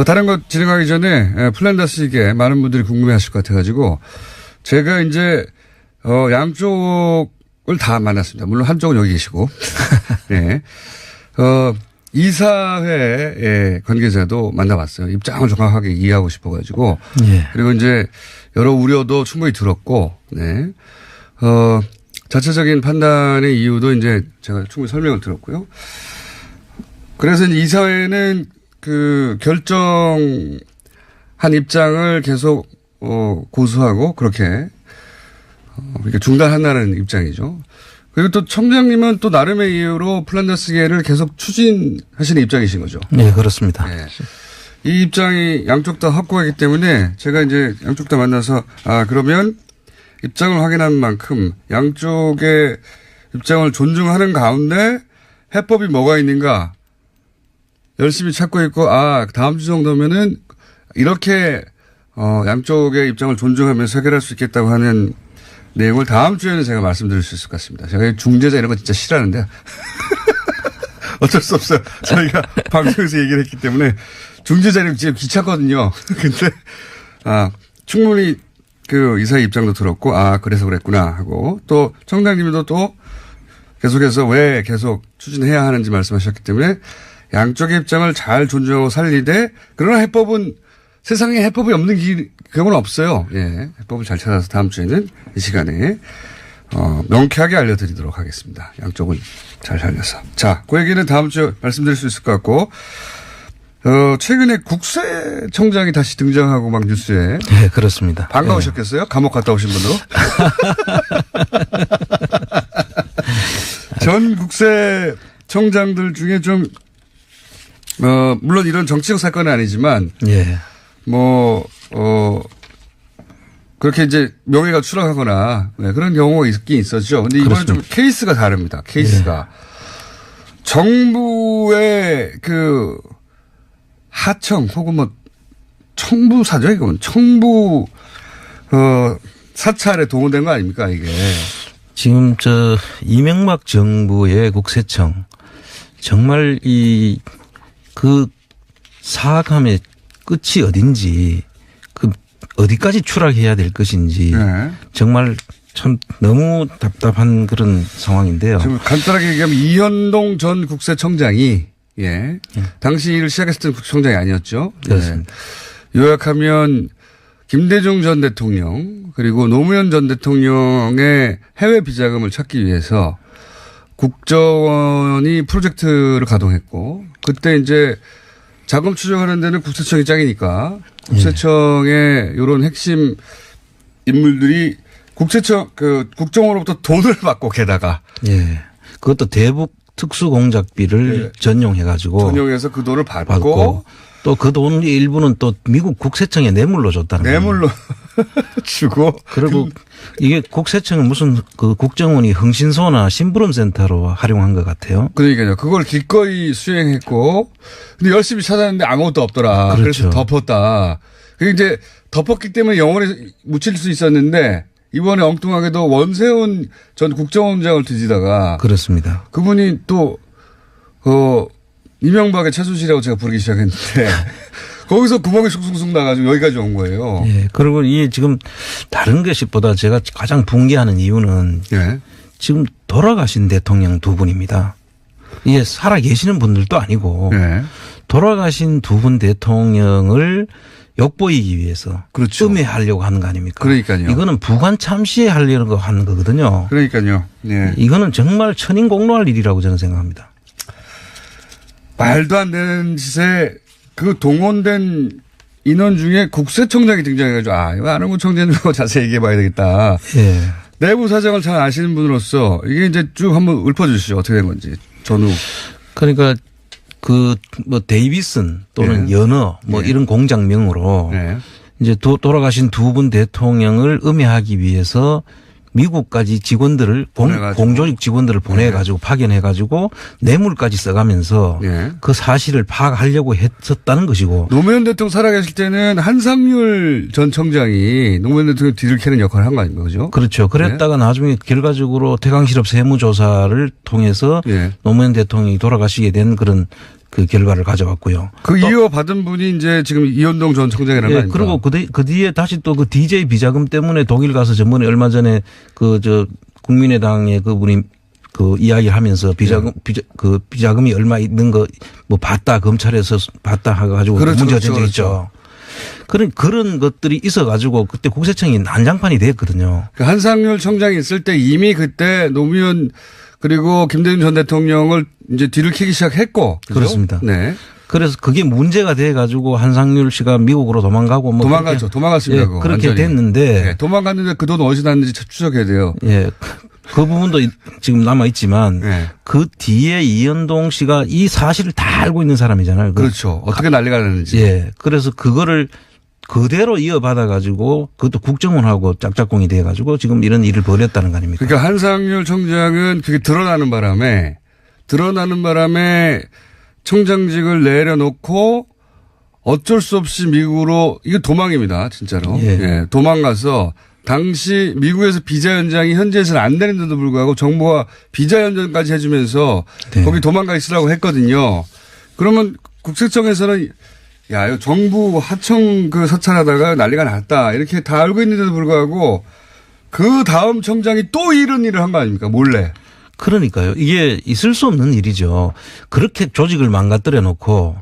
다른 것 진행하기 전에 플란다스에게 많은 분들이 궁금해하실 것 같아가지고 제가 이제 양쪽을 다 만났습니다. 물론 한쪽은 여기 계시고, 네. 이사회 관계자도 만나봤어요. 입장을 정확하게 이해하고 싶어가지고, 예. 그리고 이제 여러 우려도 충분히 들었고, 네. 자체적인 판단의 이유도 이제 제가 충분히 설명을 들었고요. 그래서 이제 이사회는 그 결정한 입장을 계속 고수하고 그렇게 중단한다는 입장이죠. 그리고 또 청장님은 또 나름의 이유로 플란다스계를 계속 추진하시는 입장이신 거죠. 네, 그렇습니다. 네. 이 입장이 양쪽 다 확고하기 때문에 제가 이제 양쪽 다 만나서 그러면 입장을 확인한 만큼 양쪽의 입장을 존중하는 가운데 해법이 뭐가 있는가 열심히 찾고 있고 다음 주 정도면은 이렇게 양쪽의 입장을 존중하면서 해결할 수 있겠다고 하는 내용을 다음 주에는 제가 말씀드릴 수 있을 것 같습니다. 제가 중재자 이런 거 진짜 싫어하는데 어쩔 수 없어요. 저희가 방송에서 얘기를 했기 때문에 중재자는 지금 귀찮거든요. 근데 충분히 그 이사의 입장도 들었고 그래서 그랬구나 하고 또 청장님도 또 계속해서 왜 계속 추진해야 하는지 말씀하셨기 때문에 양쪽의 입장을 잘 존중하고 살리되 그러나 해법은 세상에 해법이 없는 경우는 없어요. 예. 해법을 잘 찾아서 다음 주에는 이 시간에 명쾌하게 알려드리도록 하겠습니다. 양쪽을 잘 살려서. 자, 그 얘기는 다음 주에 말씀드릴 수 있을 것 같고 최근에 국세청장이 다시 등장하고 막 뉴스에. 네, 그렇습니다. 반가우셨겠어요? 네. 감옥 갔다 오신 분으로. 전 국세청장들 중에 좀 물론 이런 정치적 사건은 아니지만. 예. 그렇게 이제 명예가 추락하거나 그런 경우가 있긴 있었죠. 근데 이번엔 좀 케이스가 다릅니다. 케이스가. 예. 정부의 그 하청 혹은 청부사죠. 이건 청부, 사찰에 동원된 거 아닙니까 이게. 지금 이명박 정부의 국세청 정말 그 사악함의 끝이 어딘지 어디까지 추락해야 될 것인지 네. 정말 참 너무 답답한 그런 상황인데요. 지금 간단하게 얘기하면 이현동 전 국세청장이 당시 일을 시작했을 때 국세청장이 아니었죠. 그렇습니다. 요약하면 김대중 전 대통령 그리고 노무현 전 대통령의 해외 비자금을 찾기 위해서 국정원이 프로젝트를 가동했고 그때 이제 자금 추적하는 데는 국세청이 짱이니까 국세청의 이런 핵심 인물들이 국정원으로부터 돈을 받고 게다가. 예. 그것도 대북 특수공작비를 전용해서 그 돈을 받고 또 그 돈 일부는 또 미국 국세청에 뇌물로 줬다는 거예요. 뇌물로 주고. 그리고 이게 국세청은 무슨 그 국정원이 흥신소나 심부름센터로 활용한 것 같아요. 그러니까요. 그걸 기꺼이 수행했고 근데 열심히 찾았는데 아무것도 없더라. 그렇죠. 그래서 덮었다. 그게 이제 덮었기 때문에 영원히 묻힐 수 있었는데 이번에 엉뚱하게도 원세훈 전 국정원장을 뒤지다가. 그렇습니다. 그분이 또 이명박의 최순실이라고 제가 부르기 시작했는데 거기서 구멍이 쑥쑥쑥 나가지고 여기까지 온 거예요. 예. 그리고 이게 지금 다른 것보다 제가 가장 붕괴하는 이유는 지금 돌아가신 대통령 두 분입니다. 이게 살아 계시는 분들도 아니고 돌아가신 두 분 대통령을 엿보이기 위해서 그렇죠. 음해하려고 하는 거 아닙니까? 그러니까요. 이거는 부관 참시에 하려고 하는 거거든요. 그러니까요. 네. 이거는 정말 천인공노할 일이라고 저는 생각합니다. 말도 안 되는 짓에 그 동원된 인원 중에 국세청장이 등장해가지고 이거 안홍구 청장님하고 자세히 얘기해 봐야 되겠다. 예. 내부 사정을 잘 아시는 분으로서 이게 이제 쭉 한번 읊어주시죠. 어떻게 된 건지. 전후. 그러니까 데이비슨 또는 연어 이런 공장명으로 이제 돌아가신 두 분 대통령을 음해하기 위해서 미국까지 직원들을 공조직 직원들을 보내가지고 파견해가지고 뇌물까지 써가면서 그 사실을 파악하려고 했었다는 것이고. 노무현 대통령 살아계실 때는 한상률 전 청장이 노무현 대통령 뒤를 캐는 역할을 한 거 아닙니까? 그죠? 그렇죠. 그랬다가 나중에 결과적으로 태강실업 세무조사를 통해서 노무현 대통령이 돌아가시게 된 그런 그 결과를 가져왔고요. 그 이어받은 분이 이제 지금 이현동 전 청장이라는 거 아닙니까? 그리고 그 뒤에 다시 또 그 DJ 비자금 때문에 독일 가서 전번에 얼마 전에 국민의당의 그분이 그 이야기를 하면서 비자금이 얼마 있는 거 뭐 봤다 검찰에서 봤다 해가지고 그렇죠, 문제가 된 적 있죠. 그런 것들이 있어가지고 그때 국세청이 난장판이 됐거든요. 그 한상률 청장이 있을 때 이미 그때 노무현 그리고 김대중 전 대통령을 이제 뒤를 캐기 시작했고. 그렇죠? 그렇습니다. 네. 그래서 그게 문제가 돼가지고 한상률 씨가 미국으로 도망가고 뭐 도망갔습니다. 예, 그렇게 됐는데. 네, 도망갔는데 그 돈 어디서 났는지 추적해야 돼요. 예. 그 부분도 지금 남아있지만 네. 그 뒤에 이현동 씨가 이 사실을 다 알고 있는 사람이잖아요. 그렇죠. 어떻게 난리가 났는지. 예. 그래서 그거를 그대로 이어받아 가지고 그것도 국정원하고 짝짝꿍이 돼 가지고 지금 이런 일을 벌였다는 거 아닙니까? 그러니까 한상률 청장은 그게 드러나는 바람에 청장직을 내려놓고 어쩔 수 없이 미국으로 이거 도망입니다. 진짜로. 예. 예. 도망가서 당시 미국에서 비자 연장이 현지에서는 안 되는데도 불구하고 정부가 비자 연장까지 해주면서 네. 거기 도망가 있으라고 했거든요. 그러면 국세청에서는 야, 이거 정부 하청 서찰하다가 난리가 났다. 이렇게 다 알고 있는데도 불구하고 그 다음 청장이 또 이런 일을 한 거 아닙니까? 몰래. 그러니까요. 이게 있을 수 없는 일이죠. 그렇게 조직을 망가뜨려 놓고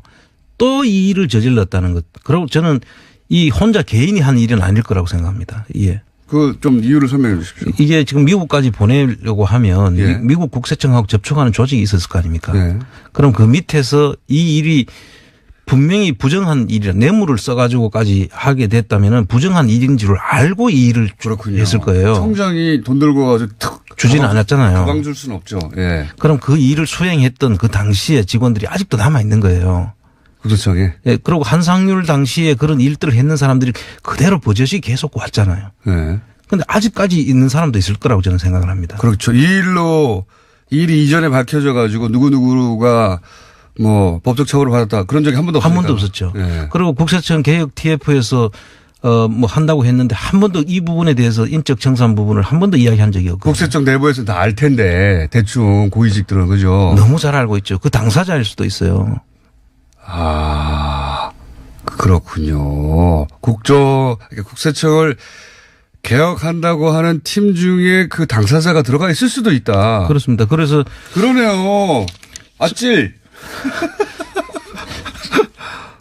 또 이 일을 저질렀다는 것. 그리고 저는 이 혼자 개인이 한 일은 아닐 거라고 생각합니다. 예. 좀 이유를 설명해 주십시오. 이게 지금 미국까지 보내려고 하면 예. 미국 국세청하고 접촉하는 조직이 있었을 거 아닙니까? 네. 그럼 그 밑에서 이 일이 분명히 부정한 일이라 뇌물을 써가지고까지 하게 됐다면은 부정한 일인 줄 알고 이 일을 그렇군요. 했을 거예요. 청장이 돈 들고 가지고 툭 주지는 않았잖아요. 가방 줄 수는 없죠. 예. 그럼 그 일을 수행했던 그 당시에 직원들이 아직도 남아 있는 거예요. 그렇죠. 예. 예. 그리고 한상률 당시에 그런 일들을 했는 사람들이 그대로 버젓이 계속 왔잖아요. 예. 그런데 아직까지 있는 사람도 있을 거라고 저는 생각을 합니다. 그렇죠. 이 일이 이전에 밝혀져 가지고 누구누구가 뭐 법적 처벌을 받았다 그런 적이 한 번도 없었죠. 예. 그리고 국세청 개혁 TF에서 뭐 한다고 했는데 한 번도 이 부분에 대해서 인적 청산 부분을 한 번도 이야기한 적이 없고. 국세청 내부에서는 다 알 텐데 대충 고위직들은 그죠. 너무 잘 알고 있죠. 그 당사자일 수도 있어요. 아, 그렇군요. 국세청을 개혁한다고 하는 팀 중에 그 당사자가 들어가 있을 수도 있다. 그렇습니다. 그래서. 그러네요. 아찔.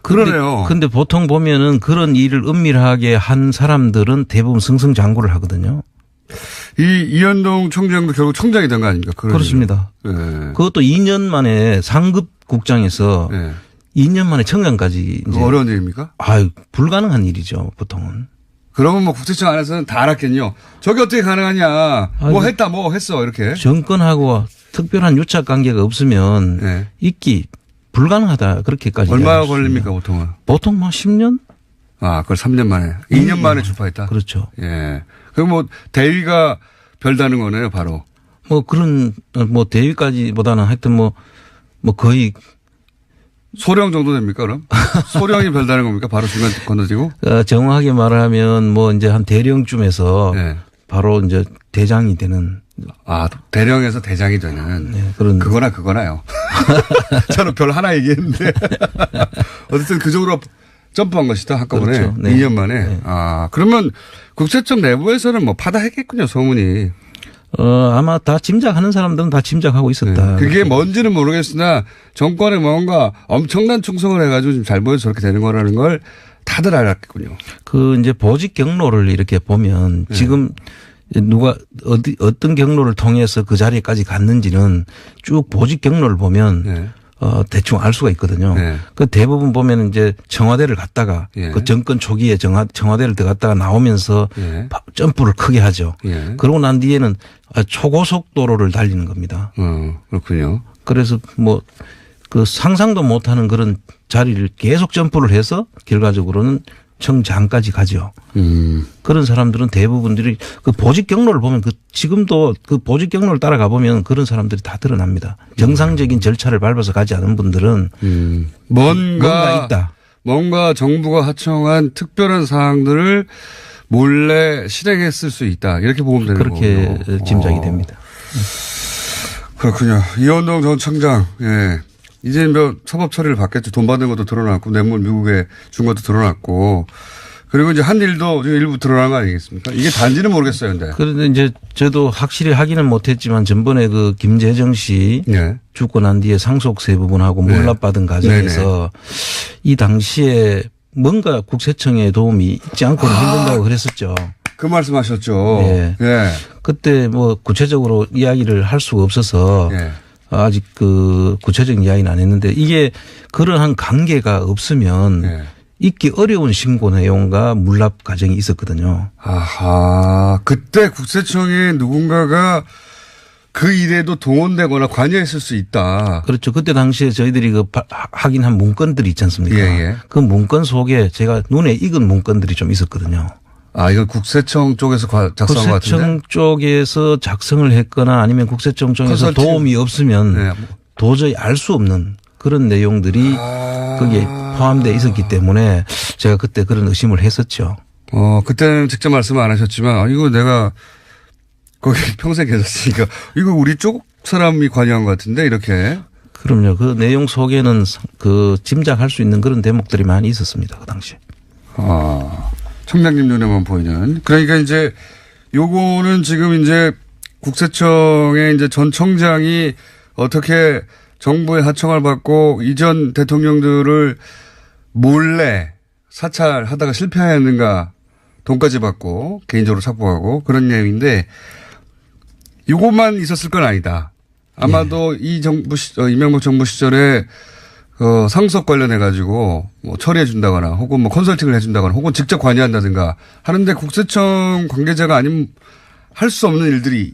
그러네요. 근데 보통 보면은 그런 일을 은밀하게 한 사람들은 대부분 승승장구를 하거든요. 이현동 청장도 결국 청장이 된 거 아닙니까? 그렇습니다. 네. 그것도 2년 만에 상급 국장에서 네. 2년 만에 청장까지. 이제 어려운 일입니까? 불가능한 일이죠, 보통은. 그러면 뭐 국세청 안에서는 다 알았겠요. 저게 어떻게 가능하냐. 뭐 했다, 뭐 했어, 이렇게. 정권하고 특별한 유착 관계가 없으면 네. 있기 불가능하다. 그렇게까지. 얼마나 걸립니까, 보통은? 보통 뭐 10년? 아, 그걸 3년 만에. 2년 만에 출파했다? 그렇죠. 예. 그럼 뭐 대위가 별다는 거네요, 바로. 뭐 그런, 뭐 대위까지보다는 하여튼 뭐 거의. 소령 정도 됩니까, 그럼? 소령이 별다는 겁니까? 바로 중간 건너지고? 정확하게 말하면 뭐 이제 한 대령쯤에서 네. 바로 이제 대장이 되는. 아, 대령에서 대장이 되는. 네, 그런. 그거나요. 저는 별 하나 얘기했는데. 어쨌든 그 정도로 점프한 것이다, 한꺼번에. 그렇죠. 네. 2년 만에. 네. 아, 그러면 국세청 내부에서는 뭐 파다했겠군요, 소문이. 아마 다 짐작하는 사람들은 다 짐작하고 있었다. 네. 그게 뭔지는 모르겠으나 정권에 뭔가 엄청난 충성을 해가지고 지금 잘 보여서 저렇게 되는 거라는 걸 다들 알았겠군요. 그 이제 보직 경로를 이렇게 보면 지금 누가 어떤 경로를 통해서 그 자리에까지 갔는지는 쭉 보직 경로를 보면 대충 알 수가 있거든요. 네. 그 대부분 보면 이제 청와대를 갔다가 그 정권 초기에 청와대를 들어갔다가 나오면서 점프를 크게 하죠. 그러고 난 뒤에는 초고속도로를 달리는 겁니다. 그렇군요. 그래서 뭐 그 상상도 못하는 그런 자리를 계속 점프를 해서 결과적으로는 청장까지 가죠. 그런 사람들은 대부분들이 그 보직 경로를 보면 지금도 그 보직 경로를 따라가 보면 그런 사람들이 다 드러납니다. 정상적인 절차를 밟아서 가지 않은 분들은 뭔가 있다. 뭔가 정부가 하청한 특별한 사항들을 몰래 실행했을 수 있다. 이렇게 보면 되는 거군요. 그렇게 짐작이 됩니다. 그렇군요. 이현동 전 청장. 예. 이제 뭐 사법 처리를 받겠죠. 돈 받은 것도 드러났고 뇌물 미국에 준 것도 드러났고 그리고 이제 한 일도 일부 드러난 거 아니겠습니까? 이게 단지는 모르겠어요, 근데. 그런데 이제 저도 확실히 확인은 못했지만 전번에 그 김재정 씨 네. 죽고 난 뒤에 상속세 부분하고 몰락받은 과정에서 이 당시에 뭔가 국세청의 도움이 있지 않고는 힘든다고 그랬었죠. 그 말씀하셨죠. 네. 예. 그때 뭐 구체적으로 이야기를 할 수가 없어서 예. 아직 그 구체적인 이야기는 안 했는데 이게 그러한 관계가 없으면 예. 있기 어려운 신고 내용과 물납 과정이 있었거든요. 아하. 그때 국세청에 누군가가 그 일에도 동원되거나 관여했을 수 있다. 그렇죠. 그때 당시에 저희들이 그 확인한 문건들이 있지 않습니까? 예. 그 문건 속에 제가 눈에 익은 문건들이 좀 있었거든요. 아, 이건 국세청 쪽에서 작성한 것 같은데? 국세청 쪽에서 작성을 했거나 아니면 국세청 쪽에서 컨설팅. 도움이 없으면 네. 도저히 알 수 없는 그런 내용들이 거기에 포함되어 있었기 때문에 제가 그때 그런 의심을 했었죠. 그때는 직접 말씀 안 하셨지만, 이거 내가 거기 평생 계셨으니까, 이거 우리 쪽 사람이 관여한 것 같은데, 이렇게. 그럼요. 그 내용 속에는 그 짐작할 수 있는 그런 대목들이 많이 있었습니다. 그 당시에. 청장님 눈에만 보이는. 그러니까 이제 요거는 지금 이제 국세청의 이제 전 청장이 어떻게 정부의 하청을 받고 이전 대통령들을 몰래 사찰하다가 실패했는가 돈까지 받고 개인적으로 착복하고 그런 내용인데 요것만 있었을 건 아니다. 아마도 이 정부 이명박 정부 시절에 상속 관련해 가지고 뭐 처리해 준다거나 혹은 뭐 컨설팅을 해 준다거나 혹은 직접 관여한다든가 하는데 국세청 관계자가 아니면 할 수 없는 일들이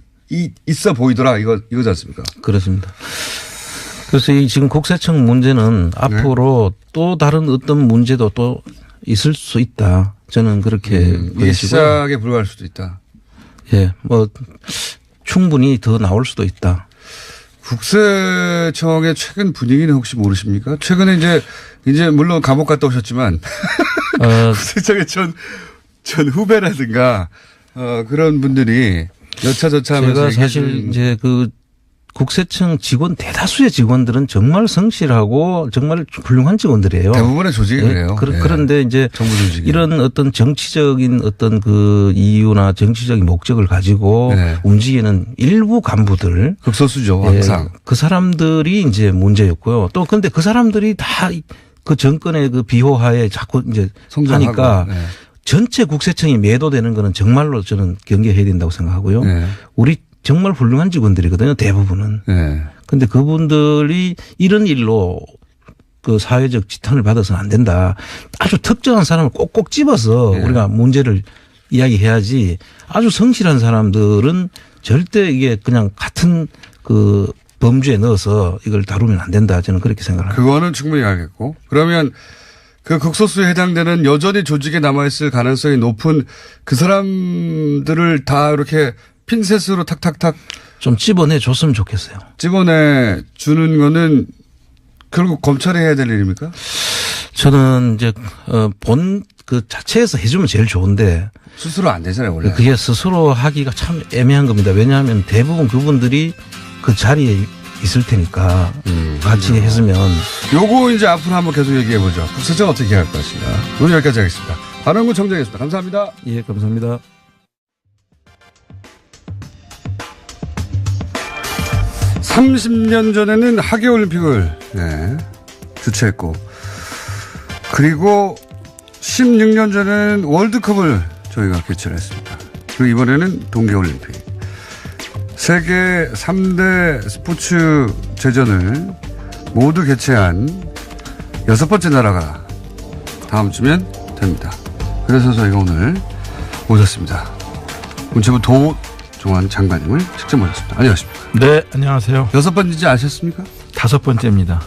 있어 보이더라 이거지 않습니까? 그렇습니다. 그래서 이 지금 국세청 문제는 앞으로 또 다른 어떤 문제도 또 있을 수 있다. 저는 그렇게 이게 시작에 불과할 수도 있다. 예, 뭐 충분히 더 나올 수도 있다. 국세청의 최근 분위기는 혹시 모르십니까? 최근에 이제 물론 감옥 갔다 오셨지만 국세청의 전 후배라든가 그런 분들이 여차저차하면서 제가 사실 이제 그 국세청 직원 대다수의 직원들은 정말 성실하고 정말 훌륭한 직원들이에요. 대부분의 조직이 그래요. 그런데 이제 정부 조직이. 이런 어떤 정치적인 어떤 그 이유나 정치적인 목적을 가지고 움직이는 일부 간부들. 극소수죠, 항상. 그 사람들이 이제 문제였고요. 또 근데 그 사람들이 다 그 정권의 그 비호하에 자꾸 이제 성장하고. 하니까 전체 국세청이 매도되는 거는 정말로 저는 경계해야 된다고 생각하고요. 우리 정말 훌륭한 직원들이거든요. 대부분은. 그런데 그분들이 이런 일로 그 사회적 지탄을 받아서는 안 된다. 아주 특정한 사람을 꼭꼭 집어서 우리가 문제를 이야기해야지 아주 성실한 사람들은 절대 이게 그냥 같은 그 범주에 넣어서 이걸 다루면 안 된다. 저는 그렇게 생각합니다. 그거는 충분히 알겠고. 그러면 그 극소수에 해당되는 여전히 조직에 남아있을 가능성이 높은 그 사람들을 다 이렇게 핀셋으로 탁탁탁 좀 집어내 줬으면 좋겠어요. 집어내 주는 거는 결국 검찰이 해야 될 일입니까? 저는 이제 본 그 자체에서 해주면 제일 좋은데 스스로 안 되잖아요, 원래. 그게 스스로 하기가 참 애매한 겁니다. 왜냐하면 대부분 그분들이 그 자리에 있을 테니까 같이 했으면. 요거 이제 앞으로 한번 계속 얘기해 보죠. 국세청 어떻게 할 것인가. 오늘 여기까지 하겠습니다. 한원구 청장이었습니다. 감사합니다. 예, 감사합니다. 30년 전에는 하계올림픽을 주최했고 그리고 16년 전에는 월드컵을 저희가 개최를 했습니다. 그리고 이번에는 동계올림픽. 세계 3대 스포츠 제전을 모두 개최한 6번째 나라가 다음 주면 됩니다. 그래서 저희가 오늘 모셨습니다. 문체부 도종환 장관님을 직접 모셨습니다. 안녕하십니까? 네, 안녕하세요. 6번인지 아셨습니까? 5번째입니다.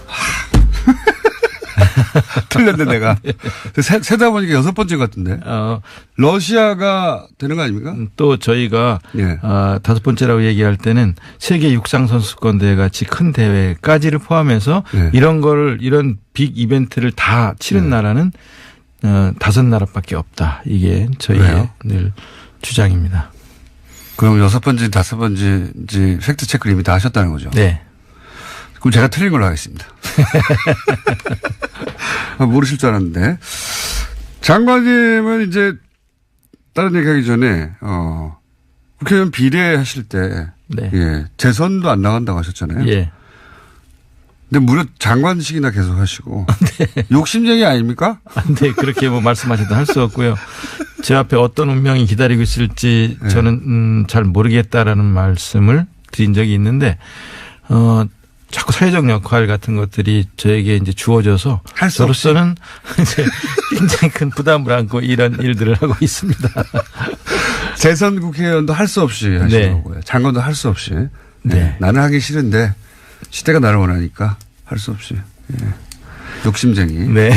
틀렸네, 내가. 세다 보니까 6번째 같은데. 러시아가 되는 거 아닙니까? 또 저희가 5번째라고 얘기할 때는 세계 육상선수권 대회 같이 큰 대회까지를 포함해서 이런 빅 이벤트를 다 치른 나라는 5나라밖에 없다. 이게 저희의 늘 주장입니다. 그럼 6번째, 5번째인지 팩트 체크를 이미 다 하셨다는 거죠? 네. 그럼 제가 틀린 걸로 하겠습니다. 모르실 줄 알았는데. 장관님은 이제 다른 얘기 하기 전에 국회의원 비례하실 때 네. 예, 재선도 안 나간다고 하셨잖아요. 예. 근데 무려 장관식이나 계속 하시고 네. 욕심쟁이 아닙니까? 네, 그렇게 뭐 말씀하셔도 할 수 없고요. 제 앞에 어떤 운명이 기다리고 있을지 네. 저는 잘 모르겠다라는 말씀을 드린 적이 있는데 자꾸 사회적 역할 같은 것들이 저에게 이제 주어져서 저로서는 이제 굉장히 큰 부담을 안고 이런 일들을 하고 있습니다. 재선 국회의원도 할 수 없이 하시는 네. 거고요. 장관도 할 수 없이. 네. 네. 나는 하기 싫은데 시대가 나를 원하니까 할 수 없이. 예. 욕심쟁이. 네.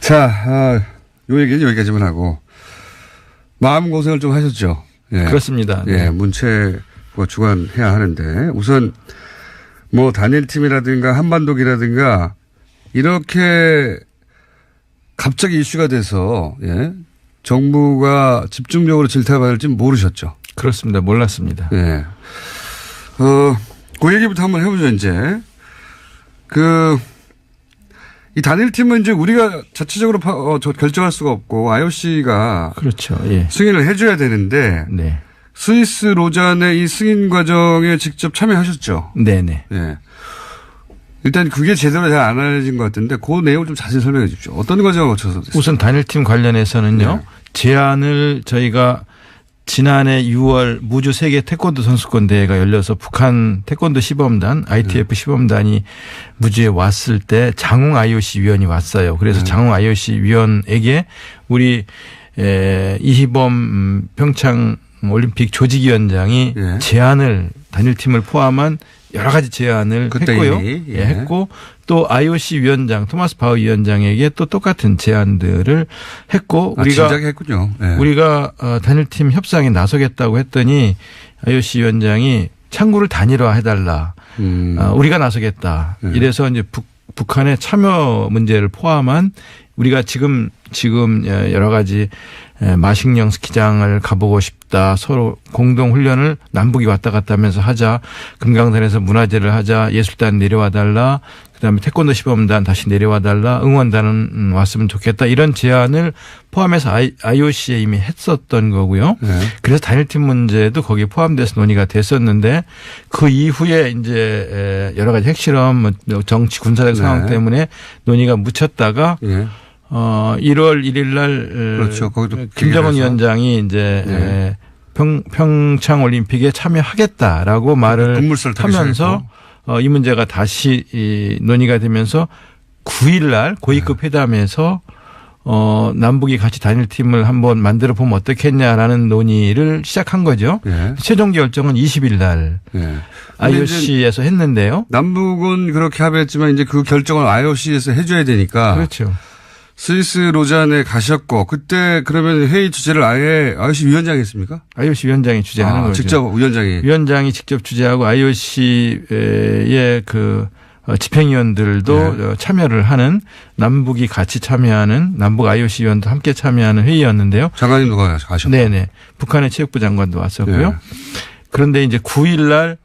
자, 요 얘기는 여기까지만 하고 마음고생을 좀 하셨죠. 예. 그렇습니다. 예. 네. 문체부가 주관해야 하는데 우선 뭐 단일팀이라든가 한반도기라든가 이렇게 갑자기 이슈가 돼서 예. 정부가 집중적으로 질타받을지 모르셨죠. 그렇습니다. 몰랐습니다. 예. 그 얘기부터 한번 해보죠, 이제. 이 단일팀은 이제 우리가 자체적으로 결정할 수가 없고 IOC가. 그렇죠. 예. 승인을 해줘야 되는데. 네. 스위스 로잔의 이 승인 과정에 직접 참여하셨죠. 네네. 예. 일단 그게 제대로 잘 안 알려진 것 같은데 그 내용을 좀 자세히 설명해 주십시오. 어떤 과정을 거쳐서 됐어요? 우선 단일팀 관련해서는요. 네. 제안을 저희가 지난해 6월 무주 세계 태권도 선수권 대회가 열려서 북한 태권도 시범단 ITF 시범단이 무주에 왔을 때 장웅 IOC 위원이 왔어요. 그래서 장웅 IOC 위원에게 우리 이희범 평창 올림픽 조직위원장이 예. 제안을 단일팀을 포함한 여러 가지 제안을 했고요. 예. 했고 또 IOC 위원장 토마스 바흐 위원장에게 또 똑같은 제안들을 했고 우리가 진작에 했군요. 예. 우리가 단일팀 협상에 나서겠다고 했더니 IOC 위원장이 창구를 단일화해달라. 우리가 나서겠다. 이래서 이제 북한의 참여 문제를 포함한 우리가 지금 여러 가지 마식령 스키장을 가보고 싶다. 서로 공동 훈련을 남북이 왔다 갔다 하면서 하자. 금강산에서 문화제를 하자. 예술단 내려와 달라. 그다음에 태권도 시범단 다시 내려와 달라. 응원단은 왔으면 좋겠다. 이런 제안을 포함해서 IOC에 이미 했었던 거고요. 네. 그래서 단일팀 문제도 거기에 포함돼서 논의가 됐었는데 그 이후에 이제 여러 가지 핵실험, 정치 군사적 상황 네. 때문에 논의가 묻혔다가 예. 1월 1일 날 그렇죠. 거기도 김정은 위원장이 이제 네. 평창 올림픽에 참여하겠다라고 말을 하면서 이 문제가 다시 논의가 되면서 9일 날 고위급 회담에서 남북이 같이 단일팀을 한번 만들어 보면 어떻겠냐라는 논의를 시작한 거죠. 예. 최종 결정은 20일 날 IOC에서 했는데요. 남북은 그렇게 합의했지만 이제 그 결정을 IOC에서 해줘야 되니까. 그렇죠. 스위스 로잔에 가셨고 그때 그러면 회의 주제를 아예 IOC 위원장이 했습니까? IOC 위원장이 주재하는 거죠. 직접 위원장이 직접 주재하고 IOC의 그 집행위원들도 참여를 하는 남북이 같이 참여하는 남북 IOC 위원도 함께 참여하는 회의였는데요. 장관님도 가셨고. 네네. 북한의 체육부 장관도 왔었고요. 그런데 이제 9일 날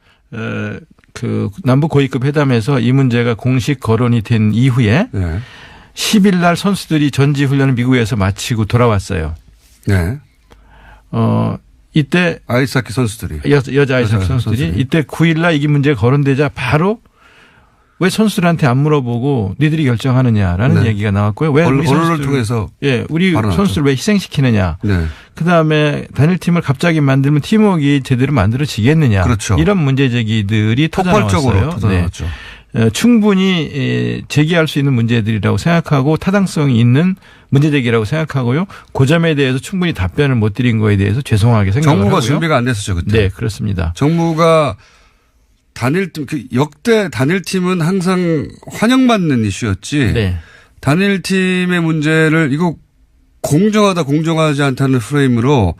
그 남북 고위급 회담에서 이 문제가 공식 거론이 된 이후에 10일 날 선수들이 전지 훈련을 미국에서 마치고 돌아왔어요. 네. 이때 아이스하키 선수들이 여자 아이스하키 선수들이 이때 9일 날 이게 문제가 거론되자 바로 왜 선수들한테 안 물어보고 니들이 결정하느냐라는 얘기가 나왔고요. 왜 우리 언론을 통해서 우리 선수를 왜 희생시키느냐. 그다음에 단일팀을 갑자기 만들면 팀워크가 제대로 만들어지겠느냐. 그렇죠. 이런 문제 제기들이 폭발적으로 터져나왔죠. 충분히 제기할 수 있는 문제들이라고 생각하고 타당성이 있는 문제 제기라고 생각하고요. 그 점에 대해서 충분히 답변을 못 드린 거에 대해서 죄송하게 생각을 정부가 하고요. 준비가 안 됐었죠 그때. 네, 그렇습니다. 정부가 단일팀 역대 단일팀은 항상 환영받는 이슈였지. 네. 단일팀의 문제를 이거 공정하지 않다는 프레임으로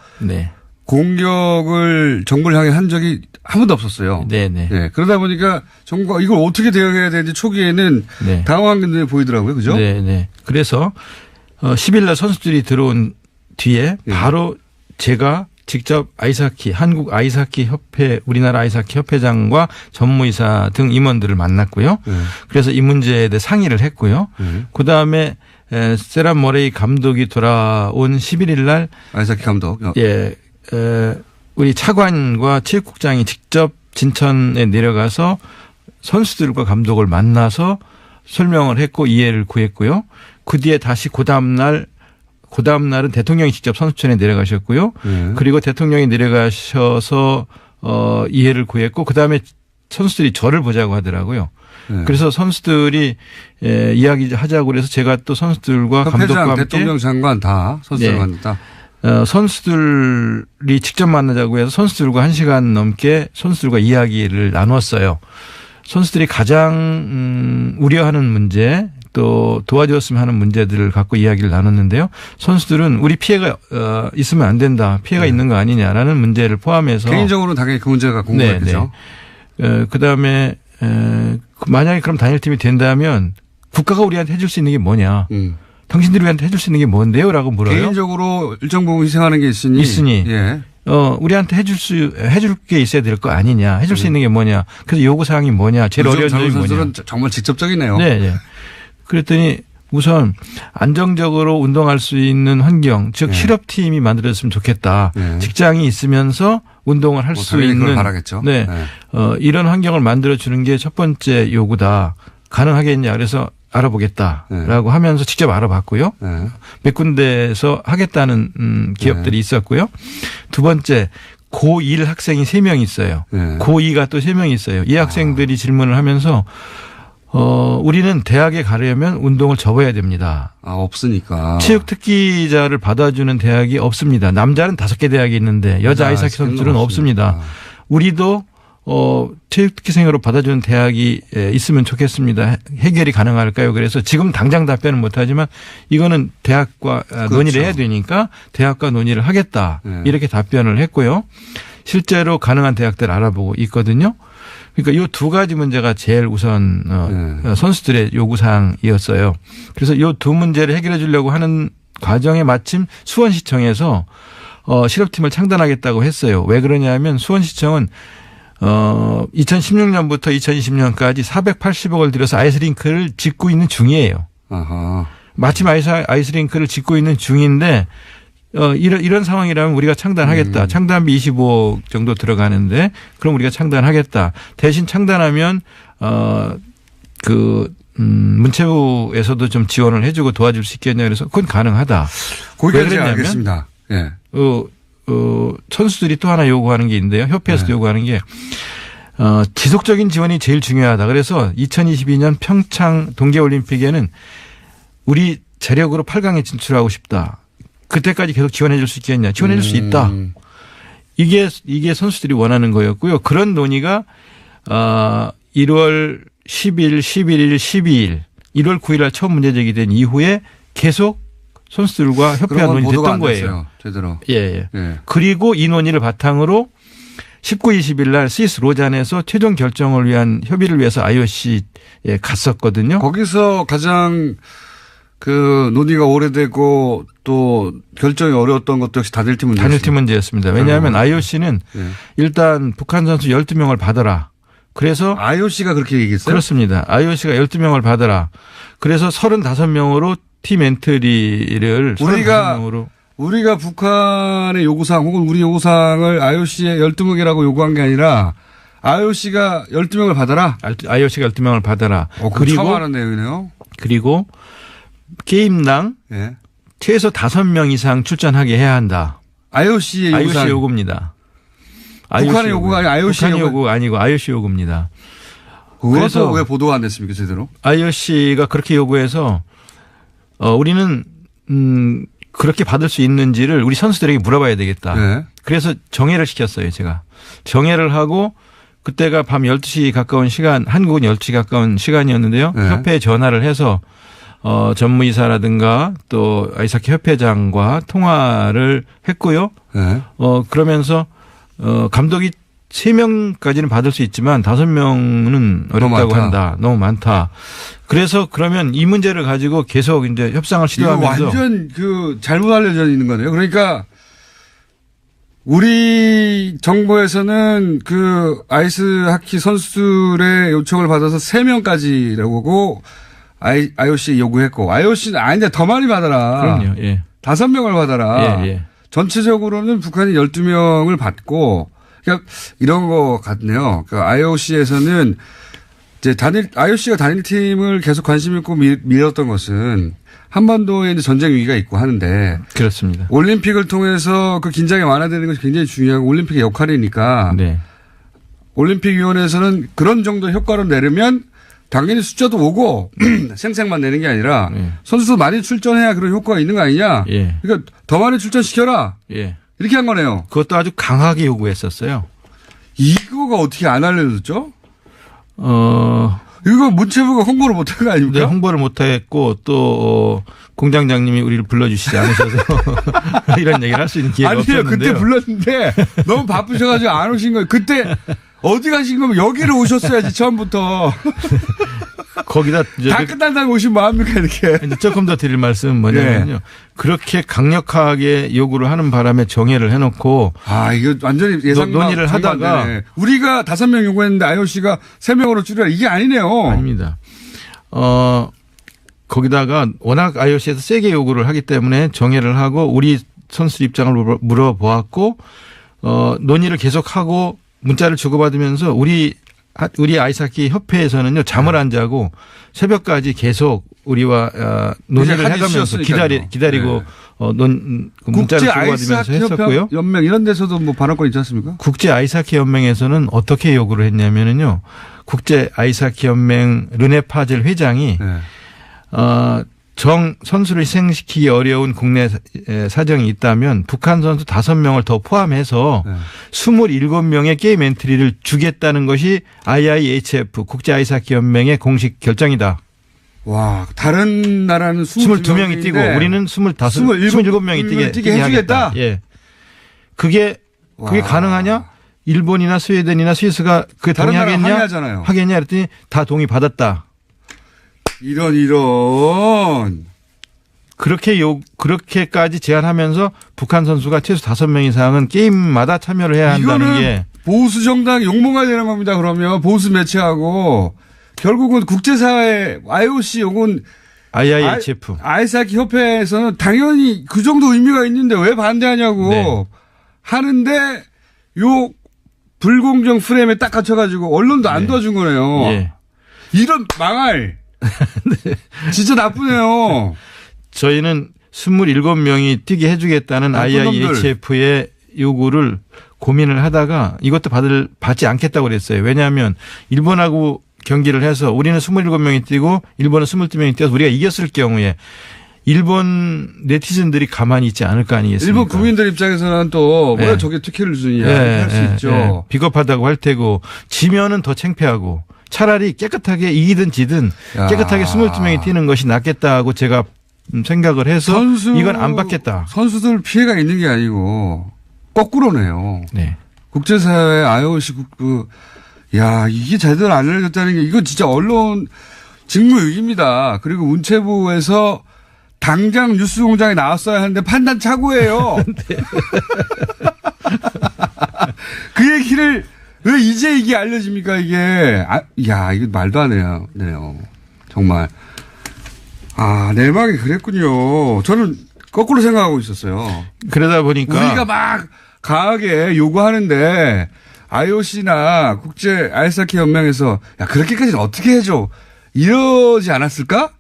공격을 정부를 향해 한 적이 한 번도 없었어요. 네네. 네. 그러다 보니까 정부가 이걸 어떻게 대응해야 되는지 초기에는 당황한 게 보이더라고요. 그죠? 네네. 그래서 10일 날 선수들이 들어온 뒤에 바로 제가 직접 한국 아이스하키 협회, 우리나라 아이스하키 협회장과 전무이사 등 임원들을 만났고요. 그래서 이 문제에 대해 상의를 했고요. 그다음에 세란 모레이 감독이 돌아온 11일 날 아이스하키 감독. 예. 우리 차관과 체육국장이 직접 진천에 내려가서 선수들과 감독을 만나서 설명을 했고 이해를 구했고요. 그 뒤에 다시 그 다음 날은 대통령이 직접 선수촌에 내려가셨고요. 그리고 대통령이 내려가셔서 이해를 구했고 그다음에 선수들이 저를 보자고 하더라고요. 그래서 선수들이 이야기하자고 그래서 제가 또 선수들과 감독과 함께 대통령 장관 다 선수들 만났다. 선수들이 직접 만나자고 해서 선수들과 1시간 넘게 선수들과 이야기를 나눴어요. 선수들이 가장 우려하는 문제 또 도와주었으면 하는 문제들을 갖고 이야기를 나눴는데요. 선수들은 우리 피해가 있으면 안 된다. 피해가 있는 거 아니냐라는 문제를 포함해서. 개인적으로는 당연히 그 문제가 궁금했죠. 그다음에 만약에 그럼 단일팀이 된다면 국가가 우리한테 해줄 수 있는 게 뭐냐. 당신들이 우리한테 해줄 수 있는 게 뭔데요? 라고 물어요. 개인적으로 일정 부분 희생하는 게 있으니. 예. 우리한테 해줄 게 있어야 될 거 아니냐. 해줄 수 있는 게 뭐냐. 그래서 요구사항이 뭐냐. 제일 어려운 점이 뭐냐. 정말 직접적이네요. 네. 그랬더니 우선 안정적으로 운동할 수 있는 환경, 즉 실업팀이 만들어졌으면 좋겠다. 직장이 있으면서 운동을 할 수 있는. 바라겠죠. 네. 이런 환경을 만들어주는 게 첫 번째 요구다. 가능하겠냐. 그래서 알아보겠다라고 하면서 직접 알아봤고요. 몇 군데에서 하겠다는 기업들이 있었고요. 두 번째 고1 학생이 3명 있어요. 고2가 또 3명 있어요. 이 학생들이 질문을 하면서 우리는 대학에 가려면 운동을 접어야 됩니다. 없으니까. 체육 특기자를 받아주는 대학이 없습니다. 남자는 5개 대학이 있는데 여자 아이스하키 선수들은 없습니다. 우리도 체육특기생으로 받아주는 대학이 있으면 좋겠습니다. 해결이 가능할까요? 그래서 지금 당장 답변은 못하지만 이거는 대학과 논의를 해야 되니까 대학과 논의를 하겠다. 이렇게 답변을 했고요. 실제로 가능한 대학들 알아보고 있거든요. 그러니까 이 두 가지 문제가 제일 우선 선수들의 요구사항이었어요. 그래서 이 두 문제를 해결해 주려고 하는 과정에 마침 수원시청에서 실업팀을 창단하겠다고 했어요. 왜 그러냐면 수원시청은 2016년부터 2020년까지 480억을 들여서 아이스링크를 짓고 있는 중이에요. 마침 아이스링크를 짓고 있는 중인데 이런 상황이라면 우리가 창단하겠다. 창단비 25억 정도 들어가는데 그럼 우리가 창단하겠다. 대신 창단하면 문체부에서도 좀 지원을 해주고 도와줄 수 있겠냐 그래서 그건 가능하다. 거기까지 알겠습니다. 예. 선수들이 또 하나 요구하는 게 있는데요. 협회에서도 요구하는 게 지속적인 지원이 제일 중요하다. 그래서 2022년 평창 동계올림픽에는 우리 재력으로 8강에 진출하고 싶다. 그때까지 계속 지원해 줄 수 있겠냐. 지원해 줄 수 있다. 이게 선수들이 원하는 거였고요. 그런 논의가 1월 10일, 11일, 12일, 1월 9일 날 처음 문제 제기된 이후에 계속 선수들과 협회가 논의됐던 거예요. 제대로. 예. 그리고 이 논의를 바탕으로 19, 20일 날 스위스 로잔에서 최종 결정을 위한 협의를 위해서 IOC에 갔었거든요. 거기서 가장 논의가 오래되고 또 결정이 어려웠던 것도 역시 단일팀 문제였습니다. 단일팀 문제였습니다. 왜냐하면 IOC는 일단 북한 선수 12명을 받아라. 그래서 IOC가 그렇게 얘기했어요? 그렇습니다. IOC가 12명을 받아라. 그래서 35명으로 팀 엔트리를 우리가 북한의 요구사항 혹은 우리 요구사항을 IOC에 12명이라고 요구한 게 아니라 IOC가 12명을 받아라. IOC가 12명을 받아라. 그리고 처음 하는 내용이네요. 그리고 게임당 최소 5명 이상 출전하게 해야 한다. IOC의 요구입니다. 북한의 요구가 아니고 북한의 요구 아니고 IOC 요구입니다. 그래서 왜 보도가 안 됐습니까, 제대로? IOC가 그렇게 요구해서 우리는 그렇게 받을 수 있는지를 우리 선수들에게 물어봐야 되겠다. 그래서 정회를 시켰어요, 제가. 정회를 하고 그때가 밤 12시 가까운 시간, 한국은 12시 가까운 시간이었는데요. 협회에 전화를 해서 전무이사라든가 또 아이스하키 협회장과 통화를 했고요. 그러면서 감독이 3명까지는 받을 수 있지만 5명은 어렵다고 한다. 너무 많다. 그래서 그러면 이 문제를 가지고 계속 이제 협상을 시도하면서 완전 잘못 알려져 있는 거네요. 그러니까 우리 정부에서는 그 아이스 하키 선수들의 요청을 받아서 3명까지라고 IOC 요구했고, IOC는 아닌데 더 많이 받아라. 그럼요. 예. 5명을 받아라. 예, 예. 전체적으로는 북한이 12명을 받고, 그러니까 이런 거 같네요. 그러니까 IOC에서는 이제 IOC가 단일팀을 계속 관심 있고 밀었던 것은 한반도에 이제 전쟁 위기가 있고 하는데. 그렇습니다. 올림픽을 통해서 그 긴장이 완화되는 것이 굉장히 중요하고 올림픽의 역할이니까. 네. 올림픽위원회에서는 그런 정도 효과를 내려면 당연히 숫자도 오고 생색만 내는 게 아니라 예. 선수도 많이 출전해야 그런 효과가 있는 거 아니냐. 예. 그러니까 더 많이 출전시켜라. 예. 이렇게 한 거네요. 그것도 아주 강하게 요구했었어요. 이거가 어떻게 안 알려졌죠? 이거 문체부가 홍보를 못한 거 아닙니까? 네, 홍보를 못했고 또 공장장님이 우리를 불러주시지 않으셔서 이런 얘기를 할 수 있는 기회가 아니에요. 없었는데요. 그때 불렀는데 너무 바쁘셔가지고 안 오신 거예요. 그때 어디 가신 거면 여기로 오셨어야지 처음부터. 거기다 이제 다 끝난다고 오시면 뭐합니까 이렇게. 이제 조금 더 드릴 말씀은 뭐냐면요. 네. 그렇게 강력하게 요구를 하는 바람에 정회를 해놓고 이거 완전히 예상 논의를 하다가 우리가 5명 요구했는데 IOC가 3명으로 줄여라. 이게 아니네요. 아닙니다. 거기다가 워낙 IOC에서 세게 요구를 하기 때문에 정회를 하고 우리 선수 입장을 물어보았고 논의를 계속하고 문자를 주고받으면서 우리 아이스하키 협회에서는요 잠을 안 자고 새벽까지 계속 우리와 논의를 해가면서 기다리고 그 문자를 주고받으면서 했었고요. 연맹 이런 데서도 뭐 발언권 있지 않습니까? 국제 아이스하키 연맹에서는 어떻게 요구를 했냐면은요. 국제 아이스하키 연맹 르네 파젤 회장이 선수를 희생시키기 어려운 국내 사정이 있다면 북한 선수 5명을 더 포함해서 27명의 게임 엔트리를 주겠다는 것이 IIHF 국제 아이스하키 연맹의 공식 결정이다. 와, 다른 나라는 22명이 뛰고 우리는 27명이 뛰게 해주겠다. 예. 그게 가능하냐? 일본이나 스웨덴이나 스위스가 그 동의하겠냐? 하겠냐? 그랬더니 다 동의받았다. 이런. 그렇게까지 제안하면서 북한 선수가 최소 5명 이상은 게임마다 참여를 해야 한다는 게. 보수 정당 욕먹어야 되는 겁니다. 그러면 보수 매체하고 결국은 국제사회 IOC 혹은 IIHF 아이스하키 협회에서는 당연히 그 정도 의미가 있는데 왜 반대하냐고 네. 하는데 요 불공정 프레임에 딱 갇혀가지고 언론도 안 도와준 거네요. 네. 이런 망할. 네. 진짜 나쁘네요. 저희는 27명이 뛰게 해주겠다는 IIHF의 요구를 고민을 하다가 이것도 받지 않겠다고 그랬어요. 왜냐하면 일본하고 경기를 해서 우리는 27명이 뛰고 일본은 22명이 뛰어서 우리가 이겼을 경우에 일본 네티즌들이 가만히 있지 않을 거 아니겠습니까? 일본 국민들 입장에서는 또 왜 저게 특혜를 주느냐 할 수 있죠. 비겁하다고 할 테고 지면은 더 창피하고 차라리 깨끗하게 이기든 지든 깨끗하게 22명이 뛰는 것이 낫겠다고 제가 생각을 해서 이건 안 받겠다. 선수들 피해가 있는 게 아니고 거꾸로네요. 네. 국제사회 IOC 이게 제대로 안 알려졌다는 게 이거 진짜 언론 직무유기입니다. 그리고 문체부에서 당장 뉴스공장에 나왔어야 하는데 판단 착오예요. 네. 그 얘기를 왜 이제 이게 알려집니까 이게. 이거 말도 안 해요. 정말. 내막이 그랬군요. 저는 거꾸로 생각하고 있었어요. 그러다 보니까. 우리가 막 강하게 요구하는데 IOC나 국제 아이스하키 연맹에서 그렇게까지는 어떻게 해줘. 이러지 않았을까?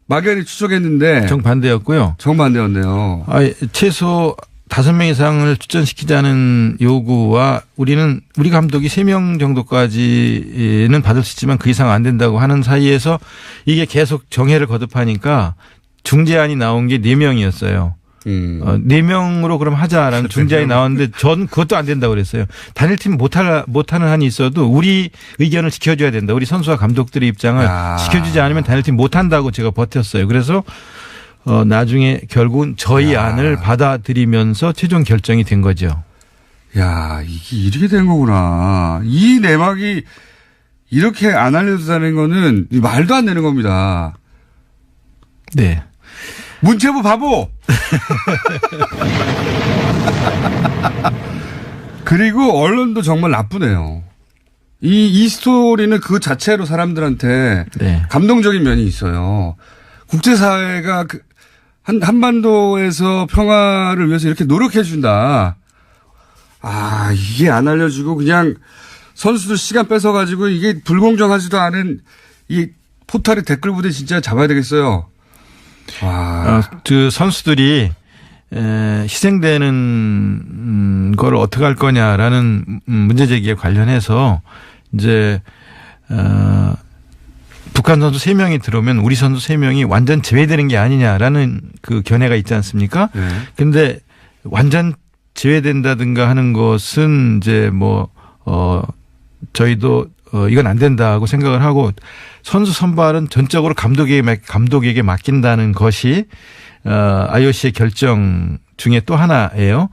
막연히 추측했는데. 정반대였고요. 정반대였네요. 최소 5명 이상을 출전시키자는 요구와 우리 감독이 3명 정도까지는 받을 수 있지만 그 이상 안 된다고 하는 사이에서 이게 계속 정해를 거듭하니까 중재안이 나온 게 4명이었어요. 4명으로 그럼 하자라는 중재안이 나왔는데 전 그것도 안 된다고 그랬어요. 단일팀 못하는 한이 있어도 우리 의견을 지켜줘야 된다. 우리 선수와 감독들의 입장을 지켜주지 않으면 단일팀 못한다고 제가 버텼어요. 그래서 나중에 결국은 저희 안을 받아들이면서 최종 결정이 된 거죠. 이게 이렇게 된 거구나. 이 내막이 이렇게 안 알려졌다는 거는 말도 안 되는 겁니다. 네. 문체부 바보! 그리고 언론도 정말 나쁘네요. 이 스토리는 그 자체로 사람들한테 네. 감동적인 면이 있어요. 국제사회가 한반도에서 평화를 위해서 이렇게 노력해준다. 아, 이게 안 알려주고 그냥 선수들 시간 뺏어가지고 이게 불공정하지도 않은 이 포탈의 댓글 부대 진짜 잡아야 되겠어요. 그 선수들이 희생되는 걸 어떻게 할 거냐라는 문제 제기에 관련해서 이제 북한 선수 3명이 들어오면 우리 선수 3명이 완전 제외되는 게 아니냐라는 그 견해가 있지 않습니까? 그런데 완전 제외된다든가 하는 것은 이제 저희도 이건 안 된다고 생각을 하고 선수 선발은 전적으로 감독에게 맡긴다는 것이 IOC의 결정 중에 또 하나예요.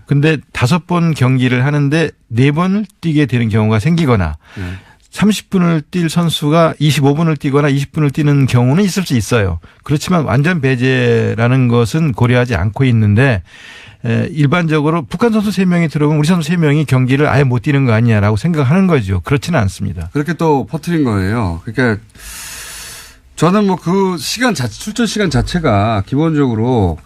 근데 5번 경기를 하는데 4번을 뛰게 되는 경우가 생기거나 30분을 뛸 선수가 25분을 뛰거나 20분을 뛰는 경우는 있을 수 있어요. 그렇지만 완전 배제라는 것은 고려하지 않고 있는데 일반적으로 북한 선수 3명이 들어오면 우리 선수 3명이 경기를 아예 못 뛰는 거 아니냐라고 생각하는 거죠. 그렇지는 않습니다. 그렇게 또 퍼뜨린 거예요. 그러니까 저는 그 출전 시간 자체가 기본적으로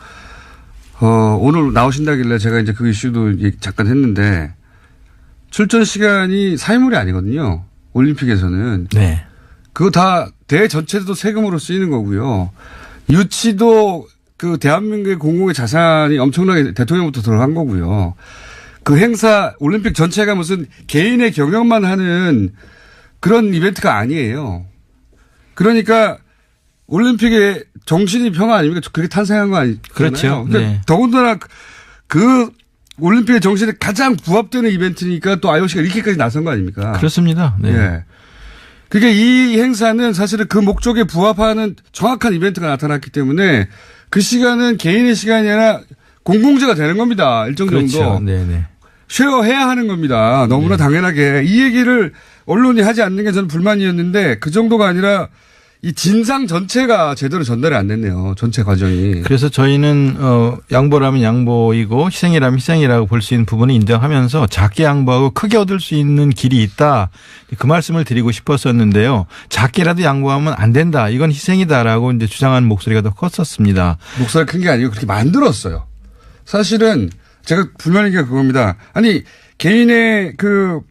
오늘 나오신다길래 제가 이제 그 이슈도 잠깐 했는데 출전 시간이 사회물이 아니거든요. 올림픽에서는. 네. 그거 다 대회 전체도 세금으로 쓰이는 거고요. 유치도 그 대한민국의 공공의 자산이 엄청나게 대통령부터 들어간 거고요. 그 행사 올림픽 전체가 무슨 개인의 경영만 하는 그런 이벤트가 아니에요. 그러니까 올림픽의 정신이 평화 아닙니까? 그렇게 탄생한 거 아니잖아요. 그렇죠. 그러니까 네. 더군다나 그 올림픽의 정신에 가장 부합되는 이벤트니까 또 IOC가 이렇게까지 나선 거 아닙니까? 그렇습니다. 네. 네. 그러니까 이 행사는 사실은 그 목적에 부합하는 정확한 이벤트가 나타났기 때문에 그 시간은 개인의 시간이 아니라 공공재가 되는 겁니다. 일정 그렇죠. 정도. 네네. 쉐어해야 하는 겁니다. 너무나 네. 당연하게. 이 얘기를 언론이 하지 않는 게 저는 불만이었는데 그 정도가 아니라 이 진상 전체가 제대로 전달이 안 됐네요. 전체 과정이. 그래서 저희는 양보라면 양보이고 희생이라면 희생이라고 볼 수 있는 부분을 인정하면서 작게 양보하고 크게 얻을 수 있는 길이 있다. 그 말씀을 드리고 싶었었는데요. 작게라도 양보하면 안 된다. 이건 희생이다라고 이제 주장하는 목소리가 더 컸었습니다. 목소리가 큰 게 아니고 그렇게 만들었어요. 사실은 제가 불만인 게 그겁니다. 아니 개인의 그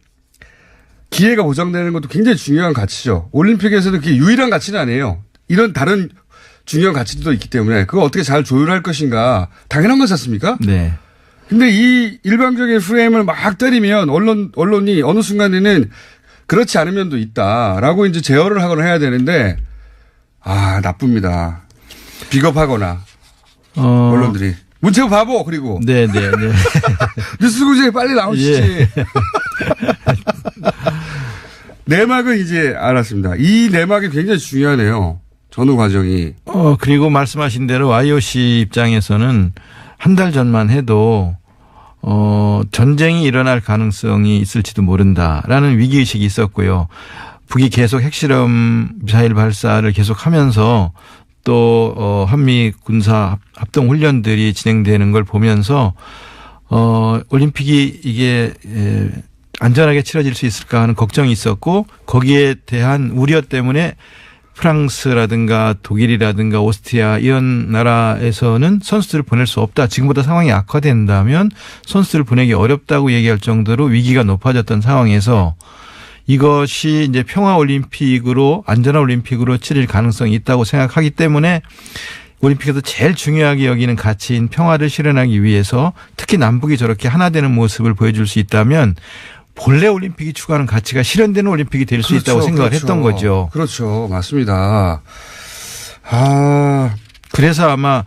기회가 보장되는 것도 굉장히 중요한 가치죠. 올림픽에서는 그게 유일한 가치는 아니에요. 이런 다른 중요한 가치도 있기 때문에 그거 어떻게 잘 조율할 것인가 당연한 거지 않습니까? 네. 근데 이 일방적인 프레임을 막 때리면 언론이 어느 순간에는 그렇지 않은 면도 있다라고 이제 제어를 하거나 해야 되는데 나쁩니다. 비겁하거나 언론들이. 문체부 바보 그리고. 네네네. 뉴스구제에 빨리 나오시지. 예. 내막은 이제 알았습니다. 이 내막이 굉장히 중요하네요. 전후 과정이. 그리고 말씀하신 대로 IOC 입장에서는 한 달 전만 해도 전쟁이 일어날 가능성이 있을지도 모른다라는 위기의식이 있었고요. 북이 계속 핵실험 미사일 발사를 계속하면서 또 한미 군사 합동 훈련들이 진행되는 걸 보면서 올림픽이 이게 안전하게 치러질 수 있을까 하는 걱정이 있었고 거기에 대한 우려 때문에 프랑스라든가 독일이라든가 오스트리아 이런 나라에서는 선수들을 보낼 수 없다. 지금보다 상황이 악화된다면 선수들을 보내기 어렵다고 얘기할 정도로 위기가 높아졌던 상황에서 이것이 이제 평화올림픽으로 안전한 올림픽으로 치를 가능성이 있다고 생각하기 때문에 올림픽에서 제일 중요하게 여기는 가치인 평화를 실현하기 위해서 특히 남북이 저렇게 하나 되는 모습을 보여줄 수 있다면 본래 올림픽이 추구하는 가치가 실현되는 올림픽이 될 수 있다고 생각을 했던 거죠. 그렇죠. 맞습니다. 그래서 아마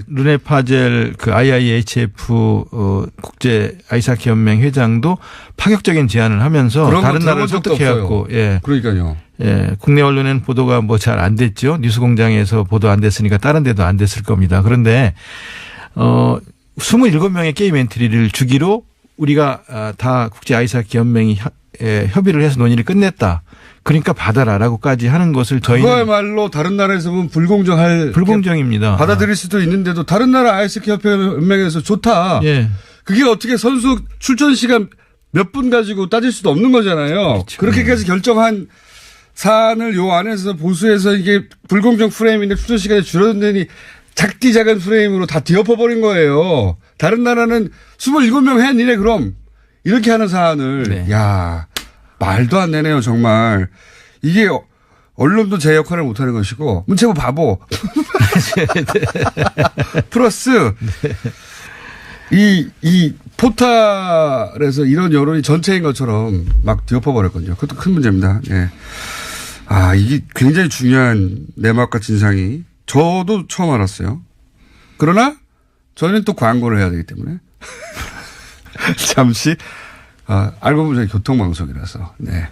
르네 파젤 그 IIHF 국제 아이스하키 연맹 회장도 파격적인 제안을 하면서 다른 나라를 설득해갖고 그러니까요. 예, 국내 언론에는 보도가 잘 안 됐죠. 뉴스공장에서 보도 안 됐으니까 다른 데도 안 됐을 겁니다. 그런데 27명의 게임 엔트리를 주기로 우리가 다 국제 아이스하키 연맹이 협의를 해서 논의를 끝냈다. 그러니까 받아라라고까지 하는 것을 저희는 그거야말로 다른 나라에서 보면 불공정입니다. 받아들일 수도 있는데도 다른 나라 아이스호키 협회 연맹에서 좋다. 예. 그게 어떻게 선수 출전 시간 몇 분 가지고 따질 수도 없는 거잖아요. 그렇죠. 그렇게까지 결정한 사안을 요 안에서 보수해서 이게 불공정 프레임인데 출전 시간이 줄어든다니 작디 작은 프레임으로 다 뒤엎어버린 거예요. 다른 나라는 27명 했니네 그럼. 이렇게 하는 사안을. 네. 야 말도 안 되네요 정말. 이게 언론도 제 역할을 못하는 것이고 문체부 바보. 플러스 이 포탈에서 이런 여론이 전체인 것처럼 막 뒤엎어버렸거든요. 그것도 큰 문제입니다. 예. 아 이게 굉장히 중요한 내막과 진상이 저도 처음 알았어요. 그러나 저희는 또 광고를 해야 되기 때문에 잠시 알고 보면 저희 교통방송이라서 네.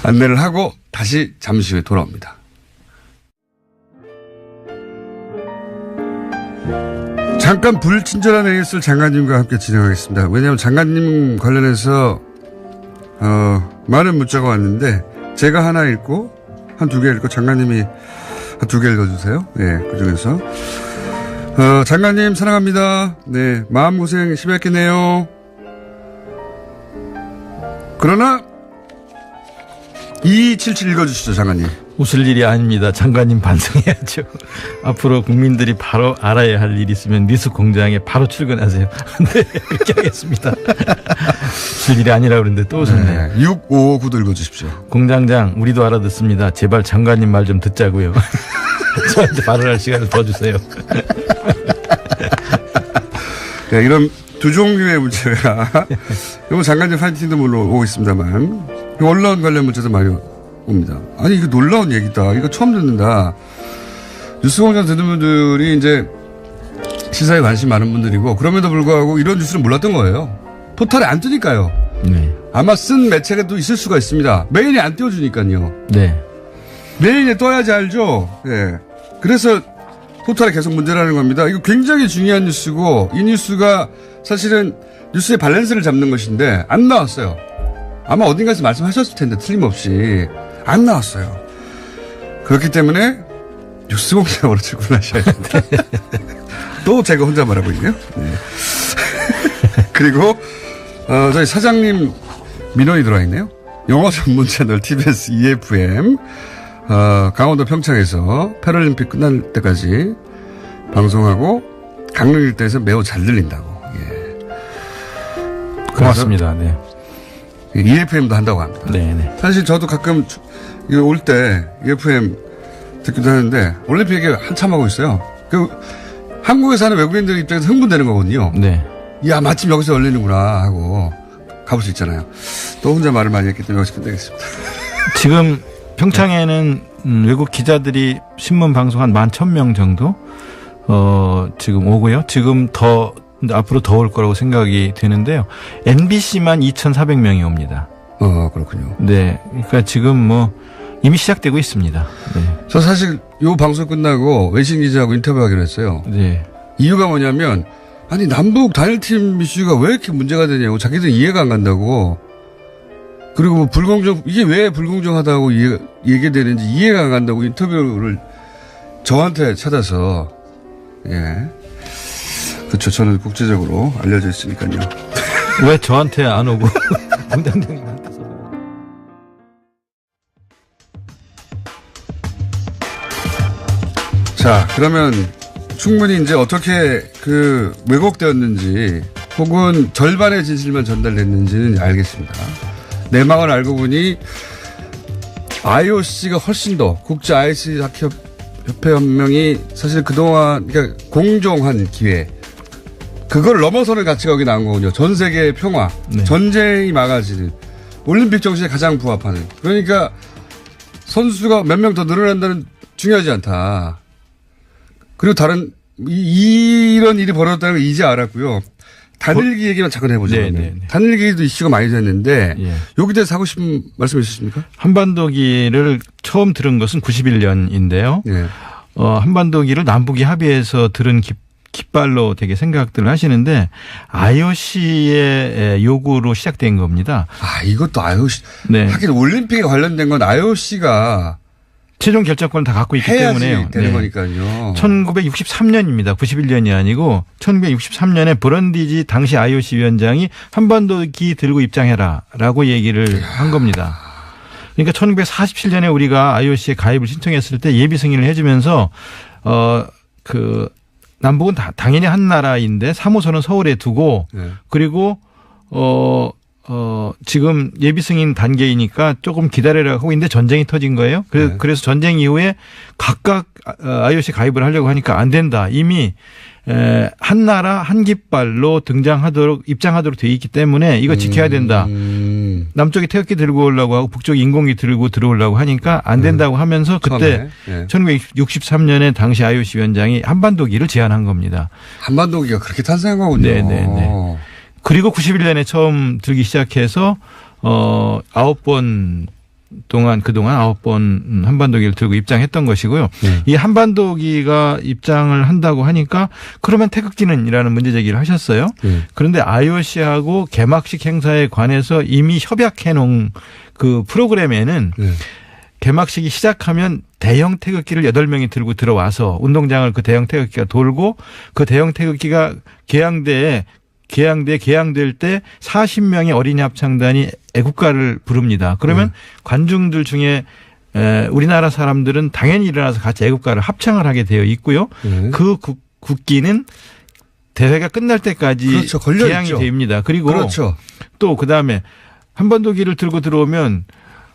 안내를 하고 다시 잠시 후에 돌아옵니다. 잠깐 불친절한 AS 장관님과 함께 진행하겠습니다. 왜냐하면 장관님 관련해서 많은 문자가 왔는데 제가 하나 읽고 한 2개 읽고 장관님이 한 2개 읽어주세요. 네, 그중에서 장관님 사랑합니다. 네, 마음고생 심했겠네요. 그러나 2277 읽어주시죠, 장관님. 웃을 일이 아닙니다. 장관님 반성해야죠. 앞으로 국민들이 바로 알아야 할 일이 있으면 미수 공장에 바로 출근하세요. 네, 그렇게 하겠습니다. 웃을 일이 아니라 그러는데 또 웃었네요. 네, 6559도 읽어주십시오. 공장장, 우리도 알아듣습니다. 제발 장관님 말 좀 듣자고요. 저한테 발언할 시간을 더 주세요. 네, 이런 두 종류의 문제가 이건 장관님 파이팅도 물론 오고 있습니다만 언론 관련 문제도 많이 옵니다. 아니 이거 놀라운 얘기다. 이거 처음 듣는다. 뉴스공장 듣는 분들이 이제 시사에 관심 많은 분들이고 그럼에도 불구하고 이런 뉴스를 몰랐던 거예요. 포털에 안 뜨니까요. 네. 아마 쓴 매체가 또 있을 수가 있습니다. 메인에 안 띄워주니까요. 네. 메인에 떠야지 알죠. 예. 그래서 포털에 계속 문제라는 겁니다. 이거 굉장히 중요한 뉴스고 이 뉴스가 사실은 뉴스의 밸런스를 잡는 것인데 안 나왔어요. 아마 어딘가에서 말씀하셨을 텐데 틀림없이 안 나왔어요. 그렇기 때문에 뉴스공장으로 출근하셔야 된다. 또 제가 혼자 말하고 있네요. 네. 그리고 저희 사장님 민원이 들어와 있네요. 영어 전문 채널 TBS EFM 강원도 평창에서 패럴림픽 끝날 때까지 방송하고 강릉 일대에서 매우 잘 들린다고. 예. 고맙습니다. 네. EFM도 한다고 합니다. 네네. 사실 저도 가끔 올 때 EFM 듣기도 하는데 올림픽 얘기 한참 하고 있어요. 그 한국에 사는 외국인들 입장에서 흥분되는 거거든요. 네. 야 마침 여기서 열리는구나 하고 가볼 수 있잖아요. 또 혼자 말을 많이 했기 때문에 여기서 끝내겠습니다. 지금 평창에는 외국 기자들이 신문 방송 한 11,000명 정도 지금 오고요. 지금 앞으로 더 올 거라고 생각이 되는데요. MBC만 2,400명이 옵니다. 그렇군요. 네. 그러니까 지금 이미 시작되고 있습니다. 네. 저 사실 요 방송 끝나고 외신 기자하고 인터뷰하기로 했어요. 네. 이유가 뭐냐면 아니 남북 단일팀 이슈가 왜 이렇게 문제가 되냐고 자기들 이해가 안 간다고. 그리고 이게 왜 불공정하다고 얘기되는지 이해가 안 간다고 인터뷰를 저한테 찾아서 예. 그렇죠. 저는 국제적으로 알려져 있으니까요. 왜 저한테 안 오고 공장장님한테서. 자, 그러면 충분히 이제 어떻게 왜곡되었는지 혹은 절반의 진실만 전달됐는지는 알겠습니다. 내막을 알고 보니 IOC가 훨씬 더 국제 아이스 협회 연맹이 사실 그동안 그러니까 공정한 기회 그걸 넘어서는 가치가 여기 나온 거군요. 전 세계의 평화, 네. 전쟁이 막아지는 올림픽 정신에 가장 부합하는. 그러니까 선수가 몇 명 더 늘어난다는 중요하지 않다. 그리고 이런 일이 벌어졌다는 걸 이제 알았고요. 단일기 얘기만 잠깐 해보죠. 단일기도 이슈가 많이 됐는데 예. 여기 대해서 하고 싶은 말씀 있으십니까? 한반도기를 처음 들은 것은 91년인데요. 예. 한반도기를 남북이 합의해서 들은 깃발로 되게 생각들을 하시는데 IOC의 요구로 시작된 겁니다. 이것도 IOC. 네. 하긴 올림픽에 관련된 건 IOC가 최종 결정권을 다 갖고 있기 때문에요. 되는 거니까요. 1963년입니다. 91년이 아니고 1963년에 브런디지 당시 IOC 위원장이 한반도기 들고 입장해라라고 얘기를 한 겁니다. 그러니까 1947년에 우리가 IOC에 가입을 신청했을 때 예비 승인을 해주면서 남북은 당연히 한 나라인데 사무소는 서울에 두고 그리고 지금 예비 승인 단계이니까 조금 기다리라고 하고 있는데 전쟁이 터진 거예요. 그래서 전쟁 이후에 각각 IOC 가입을 하려고 하니까 안 된다. 이미 한 나라 한 깃발로 입장하도록 돼 있기 때문에 이거 지켜야 된다. 남쪽이 태극기 들고 오려고 하고 북쪽이 인공기 들고 들어오려고 하니까 안 된다고 하면서 그때 1963년에 당시 IOC 위원장이 한반도기를 제안한 겁니다. 한반도기가 그렇게 탄생한 거군요. 네네네. 그리고 91년에 처음 들기 시작해서 9번 동안 그동안 9번 한반도기를 들고 입장했던 것이고요. 이 한반도기가 입장을 한다고 하니까 그러면 태극기는이라는 문제 제기를 하셨어요. 그런데 IOC하고 개막식 행사에 관해서 이미 협약해 놓은 그 프로그램에는 개막식이 시작하면 대형 태극기를 8명이 들고 들어와서 운동장을 그 대형 태극기가 돌고 그 대형 태극기가 개항될 때 40명의 어린이 합창단이 애국가를 부릅니다. 그러면 관중들 중에 우리나라 사람들은 당연히 일어나서 같이 애국가를 합창을 하게 되어 있고요. 그 국기는 대회가 끝날 때까지 개항이 됩니다. 그리고 또 그다음에 한반도기를 들고 들어오면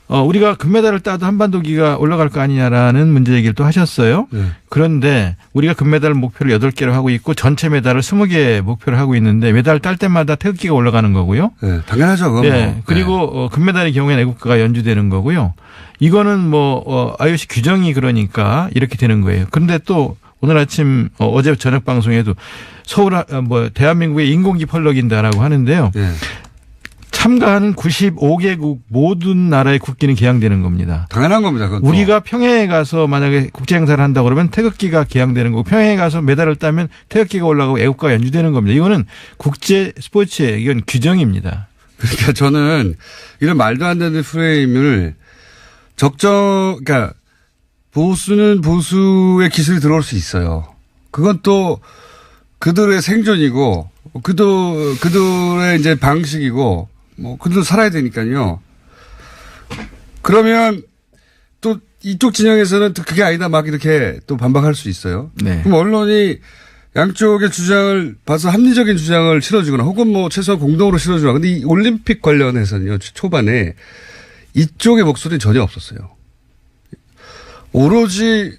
우리가 금메달을 따도 한반도기가 올라갈 거 아니냐라는 문제 얘기를 또 하셨어요. 그런데 우리가 금메달 목표를 8개로 하고 있고 전체 메달을 20개 목표를 하고 있는데 메달 딸 때마다 태극기가 올라가는 거고요. 네, 당연하죠. 그건 네. 그리고 금메달의 경우에는 애국가가 연주되는 거고요. 이거는 IOC 규정이 그러니까 이렇게 되는 거예요. 그런데 또 오늘 아침 어제 저녁 방송에도 대한민국의 인공기 펄럭인다라고 하는데요. 참가하는 95개국 모든 나라의 국기는 개항되는 겁니다. 당연한 겁니다. 그것도. 우리가 평양에 가서 만약에 국제 행사를 한다고 그러면 태극기가 개항되는 거고 평양에 가서 메달을 따면 태극기가 올라가고 애국가가 연주되는 겁니다. 이거는 국제 스포츠의 이건 규정입니다. 그러니까 저는 이런 말도 안 되는 프레임을 그러니까 보수는 보수의 기술이 들어올 수 있어요. 그건 또 그들의 생존이고 그들의 이제 방식이고 그들도 살아야 되니까요. 그러면 또 이쪽 진영에서는 또 그게 아니다 막 이렇게 또 반박할 수 있어요. 네. 그럼 언론이 양쪽의 주장을 봐서 합리적인 주장을 실어주거나 혹은 최소한 공동으로 실어주거나. 근데 이 올림픽 관련해서는요. 초반에 이쪽의 목소리는 전혀 없었어요. 오로지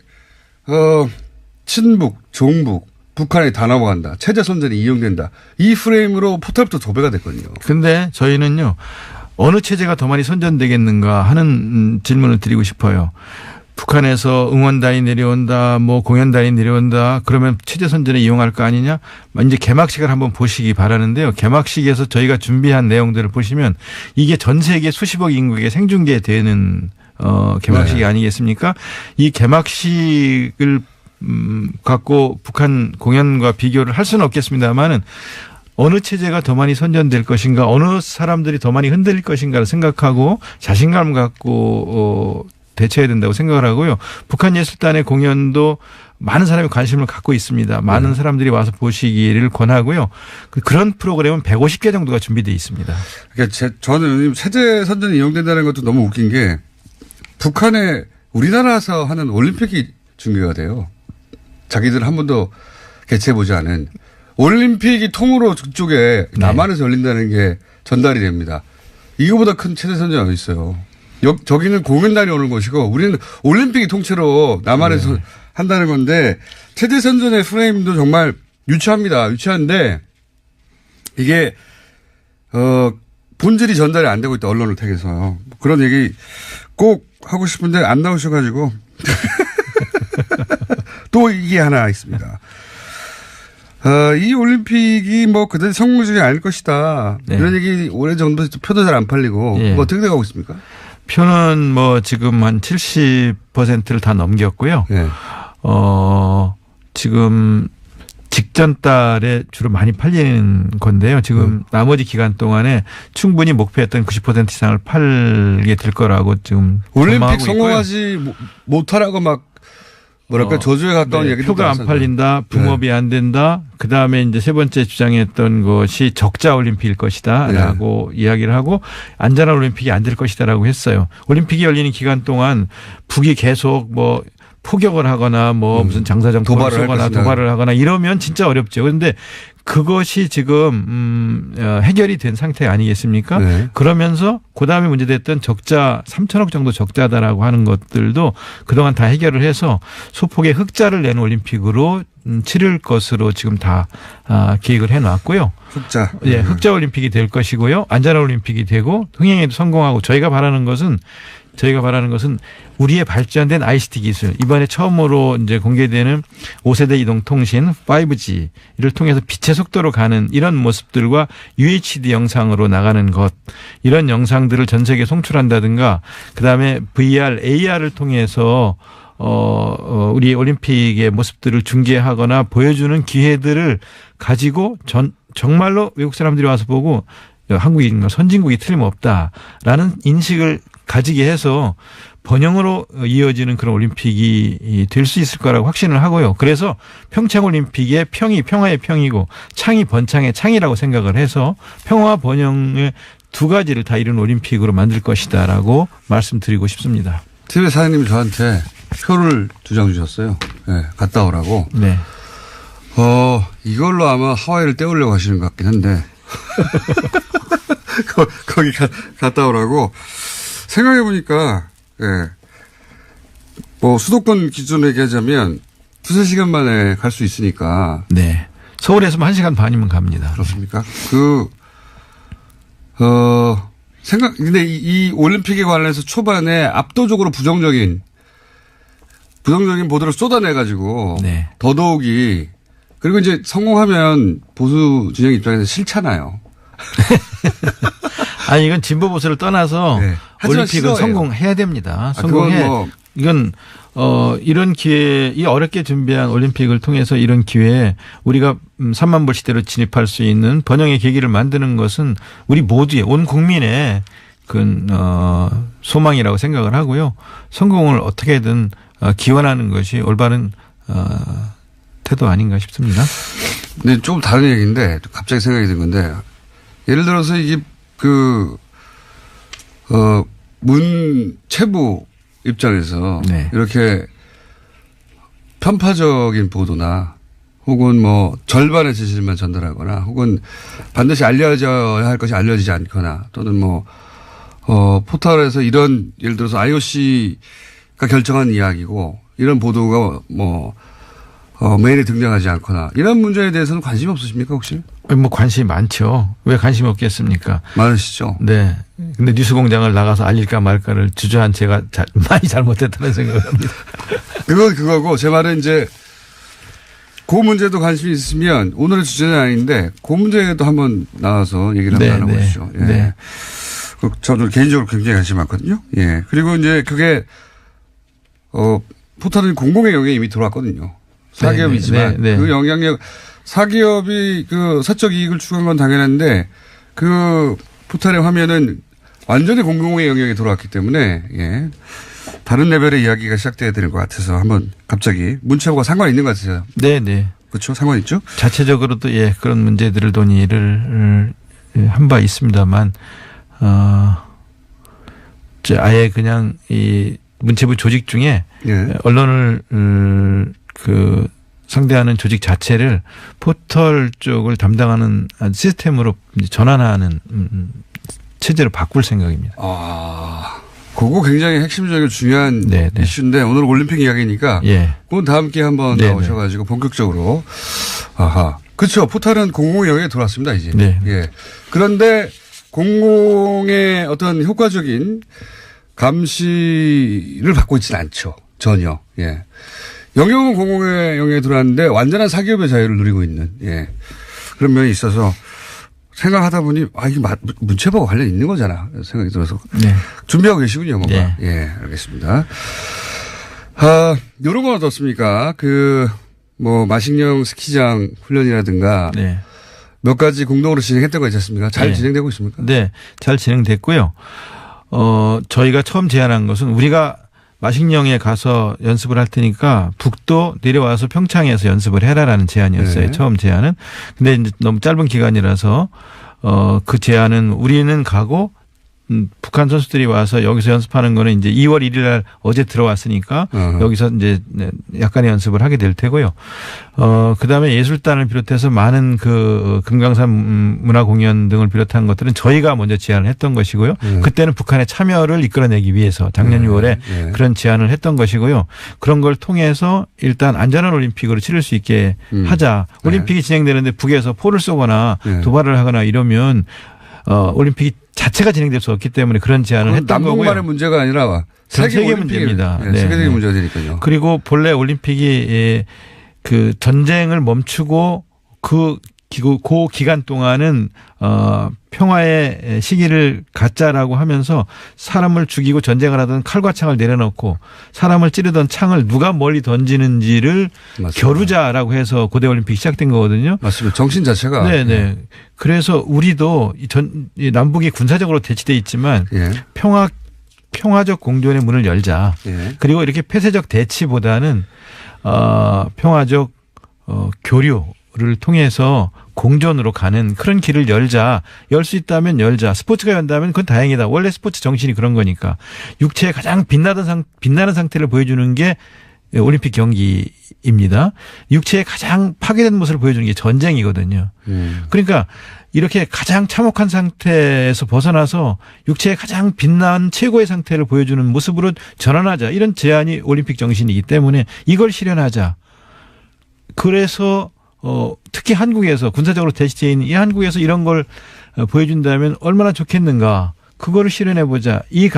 친북, 종북, 북한이 다 넘어간다. 체제 선전이 이용된다. 이 프레임으로 포탈부터 도배가 됐거든요. 그런데 저희는요. 어느 체제가 더 많이 선전되겠는가 하는 질문을 드리고 싶어요. 북한에서 응원단이 내려온다, 공연단이 내려온다. 그러면 체제 선전에 이용할 거 아니냐? 이제 개막식을 한번 보시기 바라는데요. 개막식에서 저희가 준비한 내용들을 보시면 이게 전 세계 수십억 인구에게 생중계되는 개막식이 아니겠습니까? 이 개막식을 갖고 북한 공연과 비교를 할 수는 없겠습니다만은 어느 체제가 더 많이 선전될 것인가, 어느 사람들이 더 많이 흔들릴 것인가를 생각하고 자신감 갖고 대처해야 된다고 생각을 하고요. 북한 예술단의 공연도 많은 사람이 관심을 갖고 있습니다. 많은 사람들이 와서 보시기를 권하고요. 그런 프로그램은 150개 정도가 준비되어 있습니다. 그러니까 저는 체제 선전이 이용된다는 것도 너무 웃긴 게 북한에 우리나라에서 하는 올림픽이 중계가 돼요. 자기들은 한 번도 개최해보지 않은. 올림픽이 통으로 그쪽에 남한에서 열린다는 게 전달이 됩니다. 이거보다 큰 체제 선전이 어디 있어요. 저기는 공연단이 오는 것이고 우리는 올림픽이 통째로 남한에서 한다는 건데 체제 선전의 프레임도 정말 유치합니다. 유치한데 이게 본질이 전달이 안 되고 있다. 언론을 택해서. 그런 얘기 꼭 하고 싶은데 안 나오셔가지고 또 이게 하나 있습니다. 이 올림픽이 그대로 성공적이 아닐 것이다. 네. 이런 얘기 오래전부터 표도 잘 안 팔리고 어떻게 돼가고 있습니까? 표는 지금 한 70%를 다 넘겼고요. 네. 지금 직전 달에 주로 많이 팔리는 건데요. 지금 나머지 기간 동안에 충분히 목표했던 90% 이상을 팔게 될 거라고 지금 올림픽 성공하지 못하라고 막 뭐랄까 저주에 가까운 네, 얘기도 표가 안 팔린다. 붕업이 안 된다. 그다음에 이제 세 번째 주장했던 것이 적자 올림픽일 것이다라고 이야기를 하고 안전한 올림픽이 안 될 것이다라고 했어요. 올림픽이 열리는 기간 동안 북이 계속 뭐 포격을 하거나 뭐 무슨 장사정포를 쏘거나 도발을 하거나 이러면 진짜 어렵죠. 그런데 그것이 지금 해결이 된 상태 아니겠습니까? 네. 그러면서 그다음에 문제됐던 적자 3천억 정도 적자다라고 하는 것들도 그동안 다 해결을 해서 소폭의 흑자를 낸 올림픽으로 치를 것으로 지금 다 계획을 해놨고요. 흑자. 예, 흑자 올림픽이 될 것이고요. 안전한 올림픽이 되고 흥행에도 성공하고 저희가 바라는 것은 우리의 발전된 ICT 기술, 이번에 처음으로 이제 공개되는 5세대 이동통신 5G를 통해서 빛의 속도로 가는 이런 모습들과 UHD 영상으로 나가는 것, 이런 영상들을 전 세계에 송출한다든가, 그다음에 VR, AR을 통해서 우리 올림픽의 모습들을 중계하거나 보여주는 기회들을 가지고 정말로 외국 사람들이 와서 보고 한국이 선진국이 틀림없다라는 인식을 가지게 해서 번영으로 이어지는 그런 올림픽이 될 수 있을 거라고 확신을 하고요. 그래서 평창올림픽의 평이 평화의 평이고 창이 번창의 창이라고 생각을 해서 평화와 번영의 두 가지를 다 이룬 올림픽으로 만들 것이다라고 말씀드리고 싶습니다. TV 사장님이 저한테 표를 2장 주셨어요. 네, 갔다 오라고. 네. 이걸로 아마 하와이를 떼우려고 하시는 것 같긴 한데. 거기 갔다 오라고. 생각해보니까, 예. 뭐, 수도권 기준으로 얘기하자면, 2-3시간 만에 갈 수 있으니까. 네. 서울에서만 1시간 반이면 갑니다. 그렇습니까? 근데 이 올림픽에 관련해서 초반에 압도적으로 부정적인 보도를 쏟아내가지고. 네. 더더욱이, 그리고 이제 성공하면 보수 진영 입장에서 싫잖아요. 아니, 이건 진보 보수를 떠나서 네. 올림픽은 성공해야 됩니다. 성공해. 이건 이런 기회, 이 어렵게 준비한 올림픽을 통해서 이런 기회에 우리가 3만 불 시대로 진입할 수 있는 번영의 계기를 만드는 것은 우리 모두의 온 국민의 소망이라고 생각을 하고요. 성공을 어떻게든 기원하는 것이 올바른 태도 아닌가 싶습니다. 네, 좀 다른 얘기인데 갑자기 생각이 든 건데 예를 들어서 이게 문체부 입장에서 네. 이렇게 편파적인 보도나 혹은 뭐 절반의 지시만 전달하거나 혹은 반드시 알려져야 할 것이 알려지지 않거나 또는 뭐 포털에서 이런 예를 들어서 IOC가 결정한 이야기고 이런 보도가 뭐 메일에 등장하지 않거나 이런 문제에 대해서는 관심이 없으십니까 혹시? 뭐 관심이 많죠. 왜 관심이 없겠습니까? 많으시죠. 네. 근데 뉴스공장을 나가서 알릴까 말까를 주저한 제가 많이 잘못했다는 생각을 합니다. 그거고 제 말은 이제 그 문제도 관심이 있으면 오늘의 주제는 아닌데 그 문제에도 한번 나와서 얘기를 한번 나눠보시죠. 예. 네. 저도 개인적으로 굉장히 관심이 많거든요. 예. 그리고 이제 그게 포털은 공공의 영역에 이미 들어왔거든요. 사기업이지만 네. 그 영향력 사기업이 그 사적 이익을 추구한 건 당연한데 그 포털의 화면은 완전히 공공의 영역에 들어왔기 때문에 예. 다른 레벨의 이야기가 시작돼야 되는 것 같아서 한번 갑자기 문체부가 상관이 있는 것 같아요. 네네. 그렇죠. 상관 있죠. 자체적으로도 예 그런 문제들을 논의를 한 바 있습니다만 아예 그냥 이 문체부 조직 중에 예. 언론을 상대하는 조직 자체를 포털 쪽을 담당하는 시스템으로 전환하는 체제로 바꿀 생각입니다. 그거 굉장히 핵심적이고 중요한 네네. 이슈인데 오늘 올림픽 이야기니까 예. 그건 다음 기회에 한번 네네. 나오셔가지고 본격적으로 그렇죠. 포털은 공공의 영역에 들어왔습니다 이제. 네. 예. 그런데 공공의 어떤 효과적인 감시를 받고 있지는 않죠. 전혀. 예. 영역은 공공의 영역에 들어왔는데 완전한 사기업의 자유를 누리고 있는 예. 그런 면이 있어서 생각하다 보니 이게 문체부와 관련 있는 거잖아 생각이 들어서 네. 준비하고 계시군요 뭔가. 네. 예, 알겠습니다. 이런 건 어떻습니까? 뭐 마식령 스키장 훈련이라든가 네. 몇 가지 공동으로 진행했던 거 있지 않습니까? 잘 네. 진행되고 있습니까? 네. 잘 진행됐고요. 저희가 처음 제안한 것은 우리가 마식령에 가서 연습을 할 테니까 북도 내려와서 평창에서 연습을 해라라는 제안이었어요. 네. 처음 제안은. 근데 이제 너무 짧은 기간이라서 그 제안은 우리는 가고 북한 선수들이 와서 여기서 연습하는 거는 이제 2월 1일 날 어제 들어왔으니까 여기서 이제 약간의 연습을 하게 될 테고요. 그다음에 예술단을 비롯해서 많은 그 금강산 문화 공연 등을 비롯한 것들은 저희가 먼저 제안을 했던 것이고요. 그때는 북한의 참여를 이끌어내기 위해서 작년 6월에 그런 제안을 했던 것이고요. 그런 걸 통해서 일단 안전한 올림픽으로 치를 수 있게 하자. 올림픽이 진행되는데 북에서 포를 쏘거나 도발을 하거나 이러면 올림픽이 자체가 진행될 수 없기 때문에 그런 제안을 했던 거고요. 남북만의 문제가 아니라 세계 문제입니다. 네, 세계적인 문제가 되니까요. 그리고 본래 올림픽이 그 전쟁을 멈추고 그 기간 동안은 평화의 시기를 갖자라고 하면서 사람을 죽이고 전쟁을 하던 칼과 창을 내려놓고 사람을 찌르던 창을 누가 멀리 던지는지를 맞습니다. 겨루자라고 해서 고대 올림픽이 시작된 거거든요. 맞습니다. 정신 자체가. 네네. 그래서 우리도 이 남북이 군사적으로 대치돼 있지만 평화적 공존의 문을 열자. 그리고 이렇게 폐쇄적 대치보다는 평화적 교류를 통해서 공존으로 가는 그런 길을 열자. 열 수 있다면 열자. 스포츠가 연다면 그건 다행이다. 원래 스포츠 정신이 그런 거니까. 육체의 가장 빛나는 상태를 보여주는 게 올림픽 경기입니다. 육체의 가장 파괴된 모습을 보여주는 게 전쟁이거든요. 그러니까 이렇게 가장 참혹한 상태에서 벗어나서 육체의 가장 빛난 최고의 상태를 보여주는 모습으로 전환하자. 이런 제안이 올림픽 정신이기 때문에 이걸 실현하자. 그래서 특히 한국에서 군사적으로 대치되어 있는 이 한국에서 이런 걸 보여준다면 얼마나 좋겠는가. 그거를 실현해보자. 이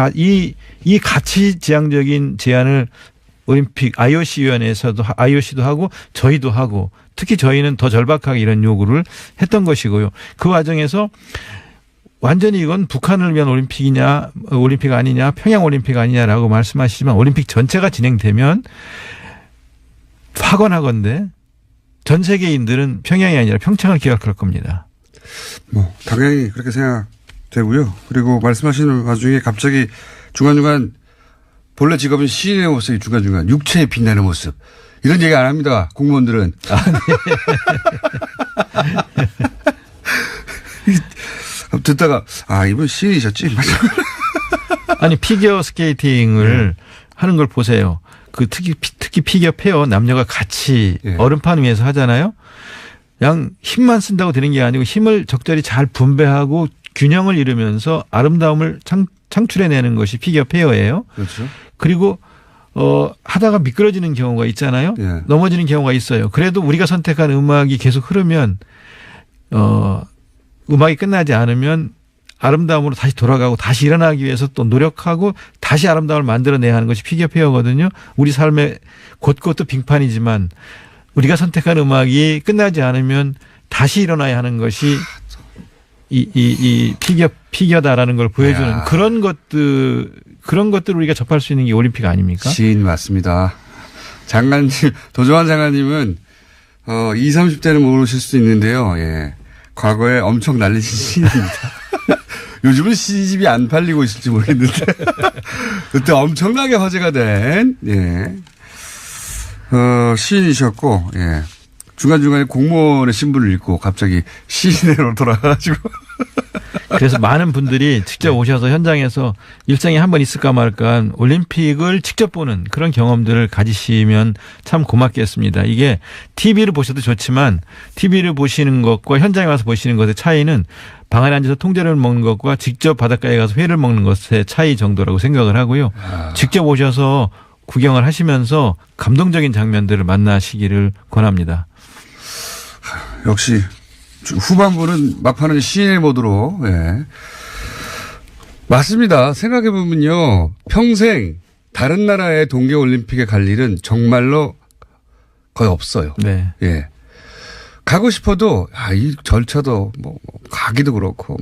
가치지향적인 제안을 올림픽 IOC위원회에서도 IOC도 하고 저희도 하고 특히 저희는 더 절박하게 이런 요구를 했던 것이고요. 그 과정에서 완전히 이건 북한을 위한 올림픽이냐 올림픽 아니냐 평양 올림픽 아니냐라고 말씀하시지만 올림픽 전체가 진행되면 확언하건대 전 세계인들은 평양이 아니라 평창을 기억할 겁니다. 뭐 당연히 그렇게 생각되고요. 그리고 말씀하시는 와중에 갑자기 중간중간 본래 직업은 시인의 모습이 중간중간 육체에 빛나는 모습 이런 얘기 안 합니다. 공무원들은. 듣다가 이분 시인이셨지? 아니 피겨 스케이팅을 하는 걸 보세요. 그 특히 피겨 페어 남녀가 같이 얼음판 위에서 하잖아요. 그냥 힘만 쓴다고 되는 게 아니고 힘을 적절히 잘 분배하고 균형을 이루면서 아름다움을 창출해내는 것이 피겨 페어예요. 그렇죠. 그리고 하다가 미끄러지는 경우가 있잖아요. 넘어지는 경우가 있어요. 그래도 우리가 선택한 음악이 계속 흐르면 음악이 끝나지 않으면 아름다움으로 다시 돌아가고 다시 일어나기 위해서 또 노력하고 다시 아름다움을 만들어내야 하는 것이 피겨 페어거든요. 우리 삶의 곳곳도 빙판이지만 우리가 선택한 음악이 끝나지 않으면 다시 일어나야 하는 것이 이 피겨다라는 걸 보여주는 그런 것들을 우리가 접할 수 있는 게 올림픽 아닙니까? 시인 맞습니다. 장관님, 도정환 장관님은 20, 30대는 모르실 수도 있는데요. 과거에 엄청 날리신 시인입니다. 요즘은 시집이 안 팔리고 있을지 모르겠는데 그때 엄청나게 화제가 된 시인이셨고 중간중간에 공무원의 신분을 잃고 갑자기 시인으로 돌아가가지고 그래서 많은 분들이 직접 오셔서 현장에서 일생에 한 번 있을까 말까 올림픽을 직접 보는 그런 경험들을 가지시면 참 고맙겠습니다. 이게 TV를 보셔도 좋지만 TV를 보시는 것과 현장에 와서 보시는 것의 차이는 방 안에 앉아서 통제를 먹는 것과 직접 바닷가에 가서 회를 먹는 것의 차이 정도라고 생각을 하고요. 직접 오셔서 구경을 하시면서 감동적인 장면들을 만나시기를 권합니다. 역시 후반부는 막판은 시인의 모드로 맞습니다. 생각해보면요. 평생 다른 나라의 동계올림픽에 갈 일은 정말로 거의 없어요. 네. 가고 싶어도 이 절차도 가기도 그렇고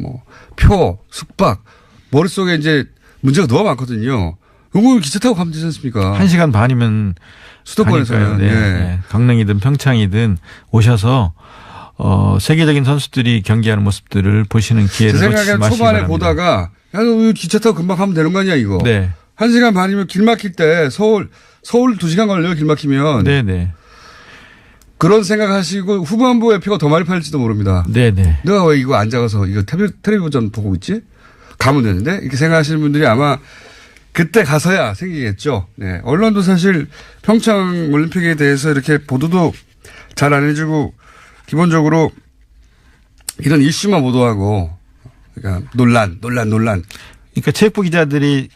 표, 숙박 머릿속에 이제 문제가 너무 많거든요. 이거 기차 타고 가면 되지 않습니까? 1시간 반이면 수도권에서는. 네. 네. 강릉이든 평창이든 오셔서 세계적인 선수들이 경기하는 모습들을 보시는 기회를 놓치지 마시기 바랍니다. 초반에 보다가 야, 너 기차 타고 금방 가면 되는 거 아니야 이거. 네. 1시간 반이면 길 막힐 때 서울 2시간 걸려요 길 막히면. 네네. 그런 생각하시고 후반부에 표가 더 많이 팔릴지도 모릅니다. 네네. 내가 왜 이거 앉아서 이거 텔레비전 보고 있지? 가면 되는데 이렇게 생각하시는 분들이 아마 그때 가서야 생기겠죠. 네. 언론도 사실 평창 올림픽에 대해서 이렇게 보도도 잘 안 해주고 기본적으로 이런 이슈만 보도하고 그러니까 논란. 그러니까 체육부 기자들이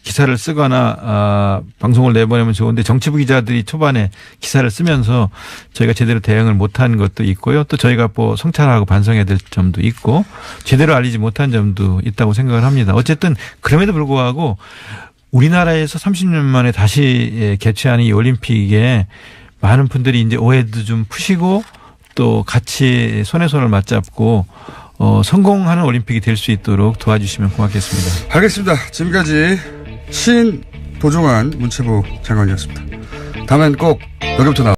기사를 쓰거나 방송을 내보내면 좋은데 정치부 기자들이 초반에 기사를 쓰면서 저희가 제대로 대응을 못한 것도 있고요. 또 저희가 뭐 성찰하고 반성해야 될 점도 있고 제대로 알리지 못한 점도 있다고 생각을 합니다. 어쨌든 그럼에도 불구하고 우리나라에서 30년 만에 다시 개최하는 이 올림픽에 많은 분들이 이제 오해도 좀 푸시고 또 같이 손에 손을 맞잡고 성공하는 올림픽이 될 수 있도록 도와주시면 고맙겠습니다. 알겠습니다. 지금까지 도종환 문체부 장관이었습니다. 다음엔 꼭 여기부터 나와.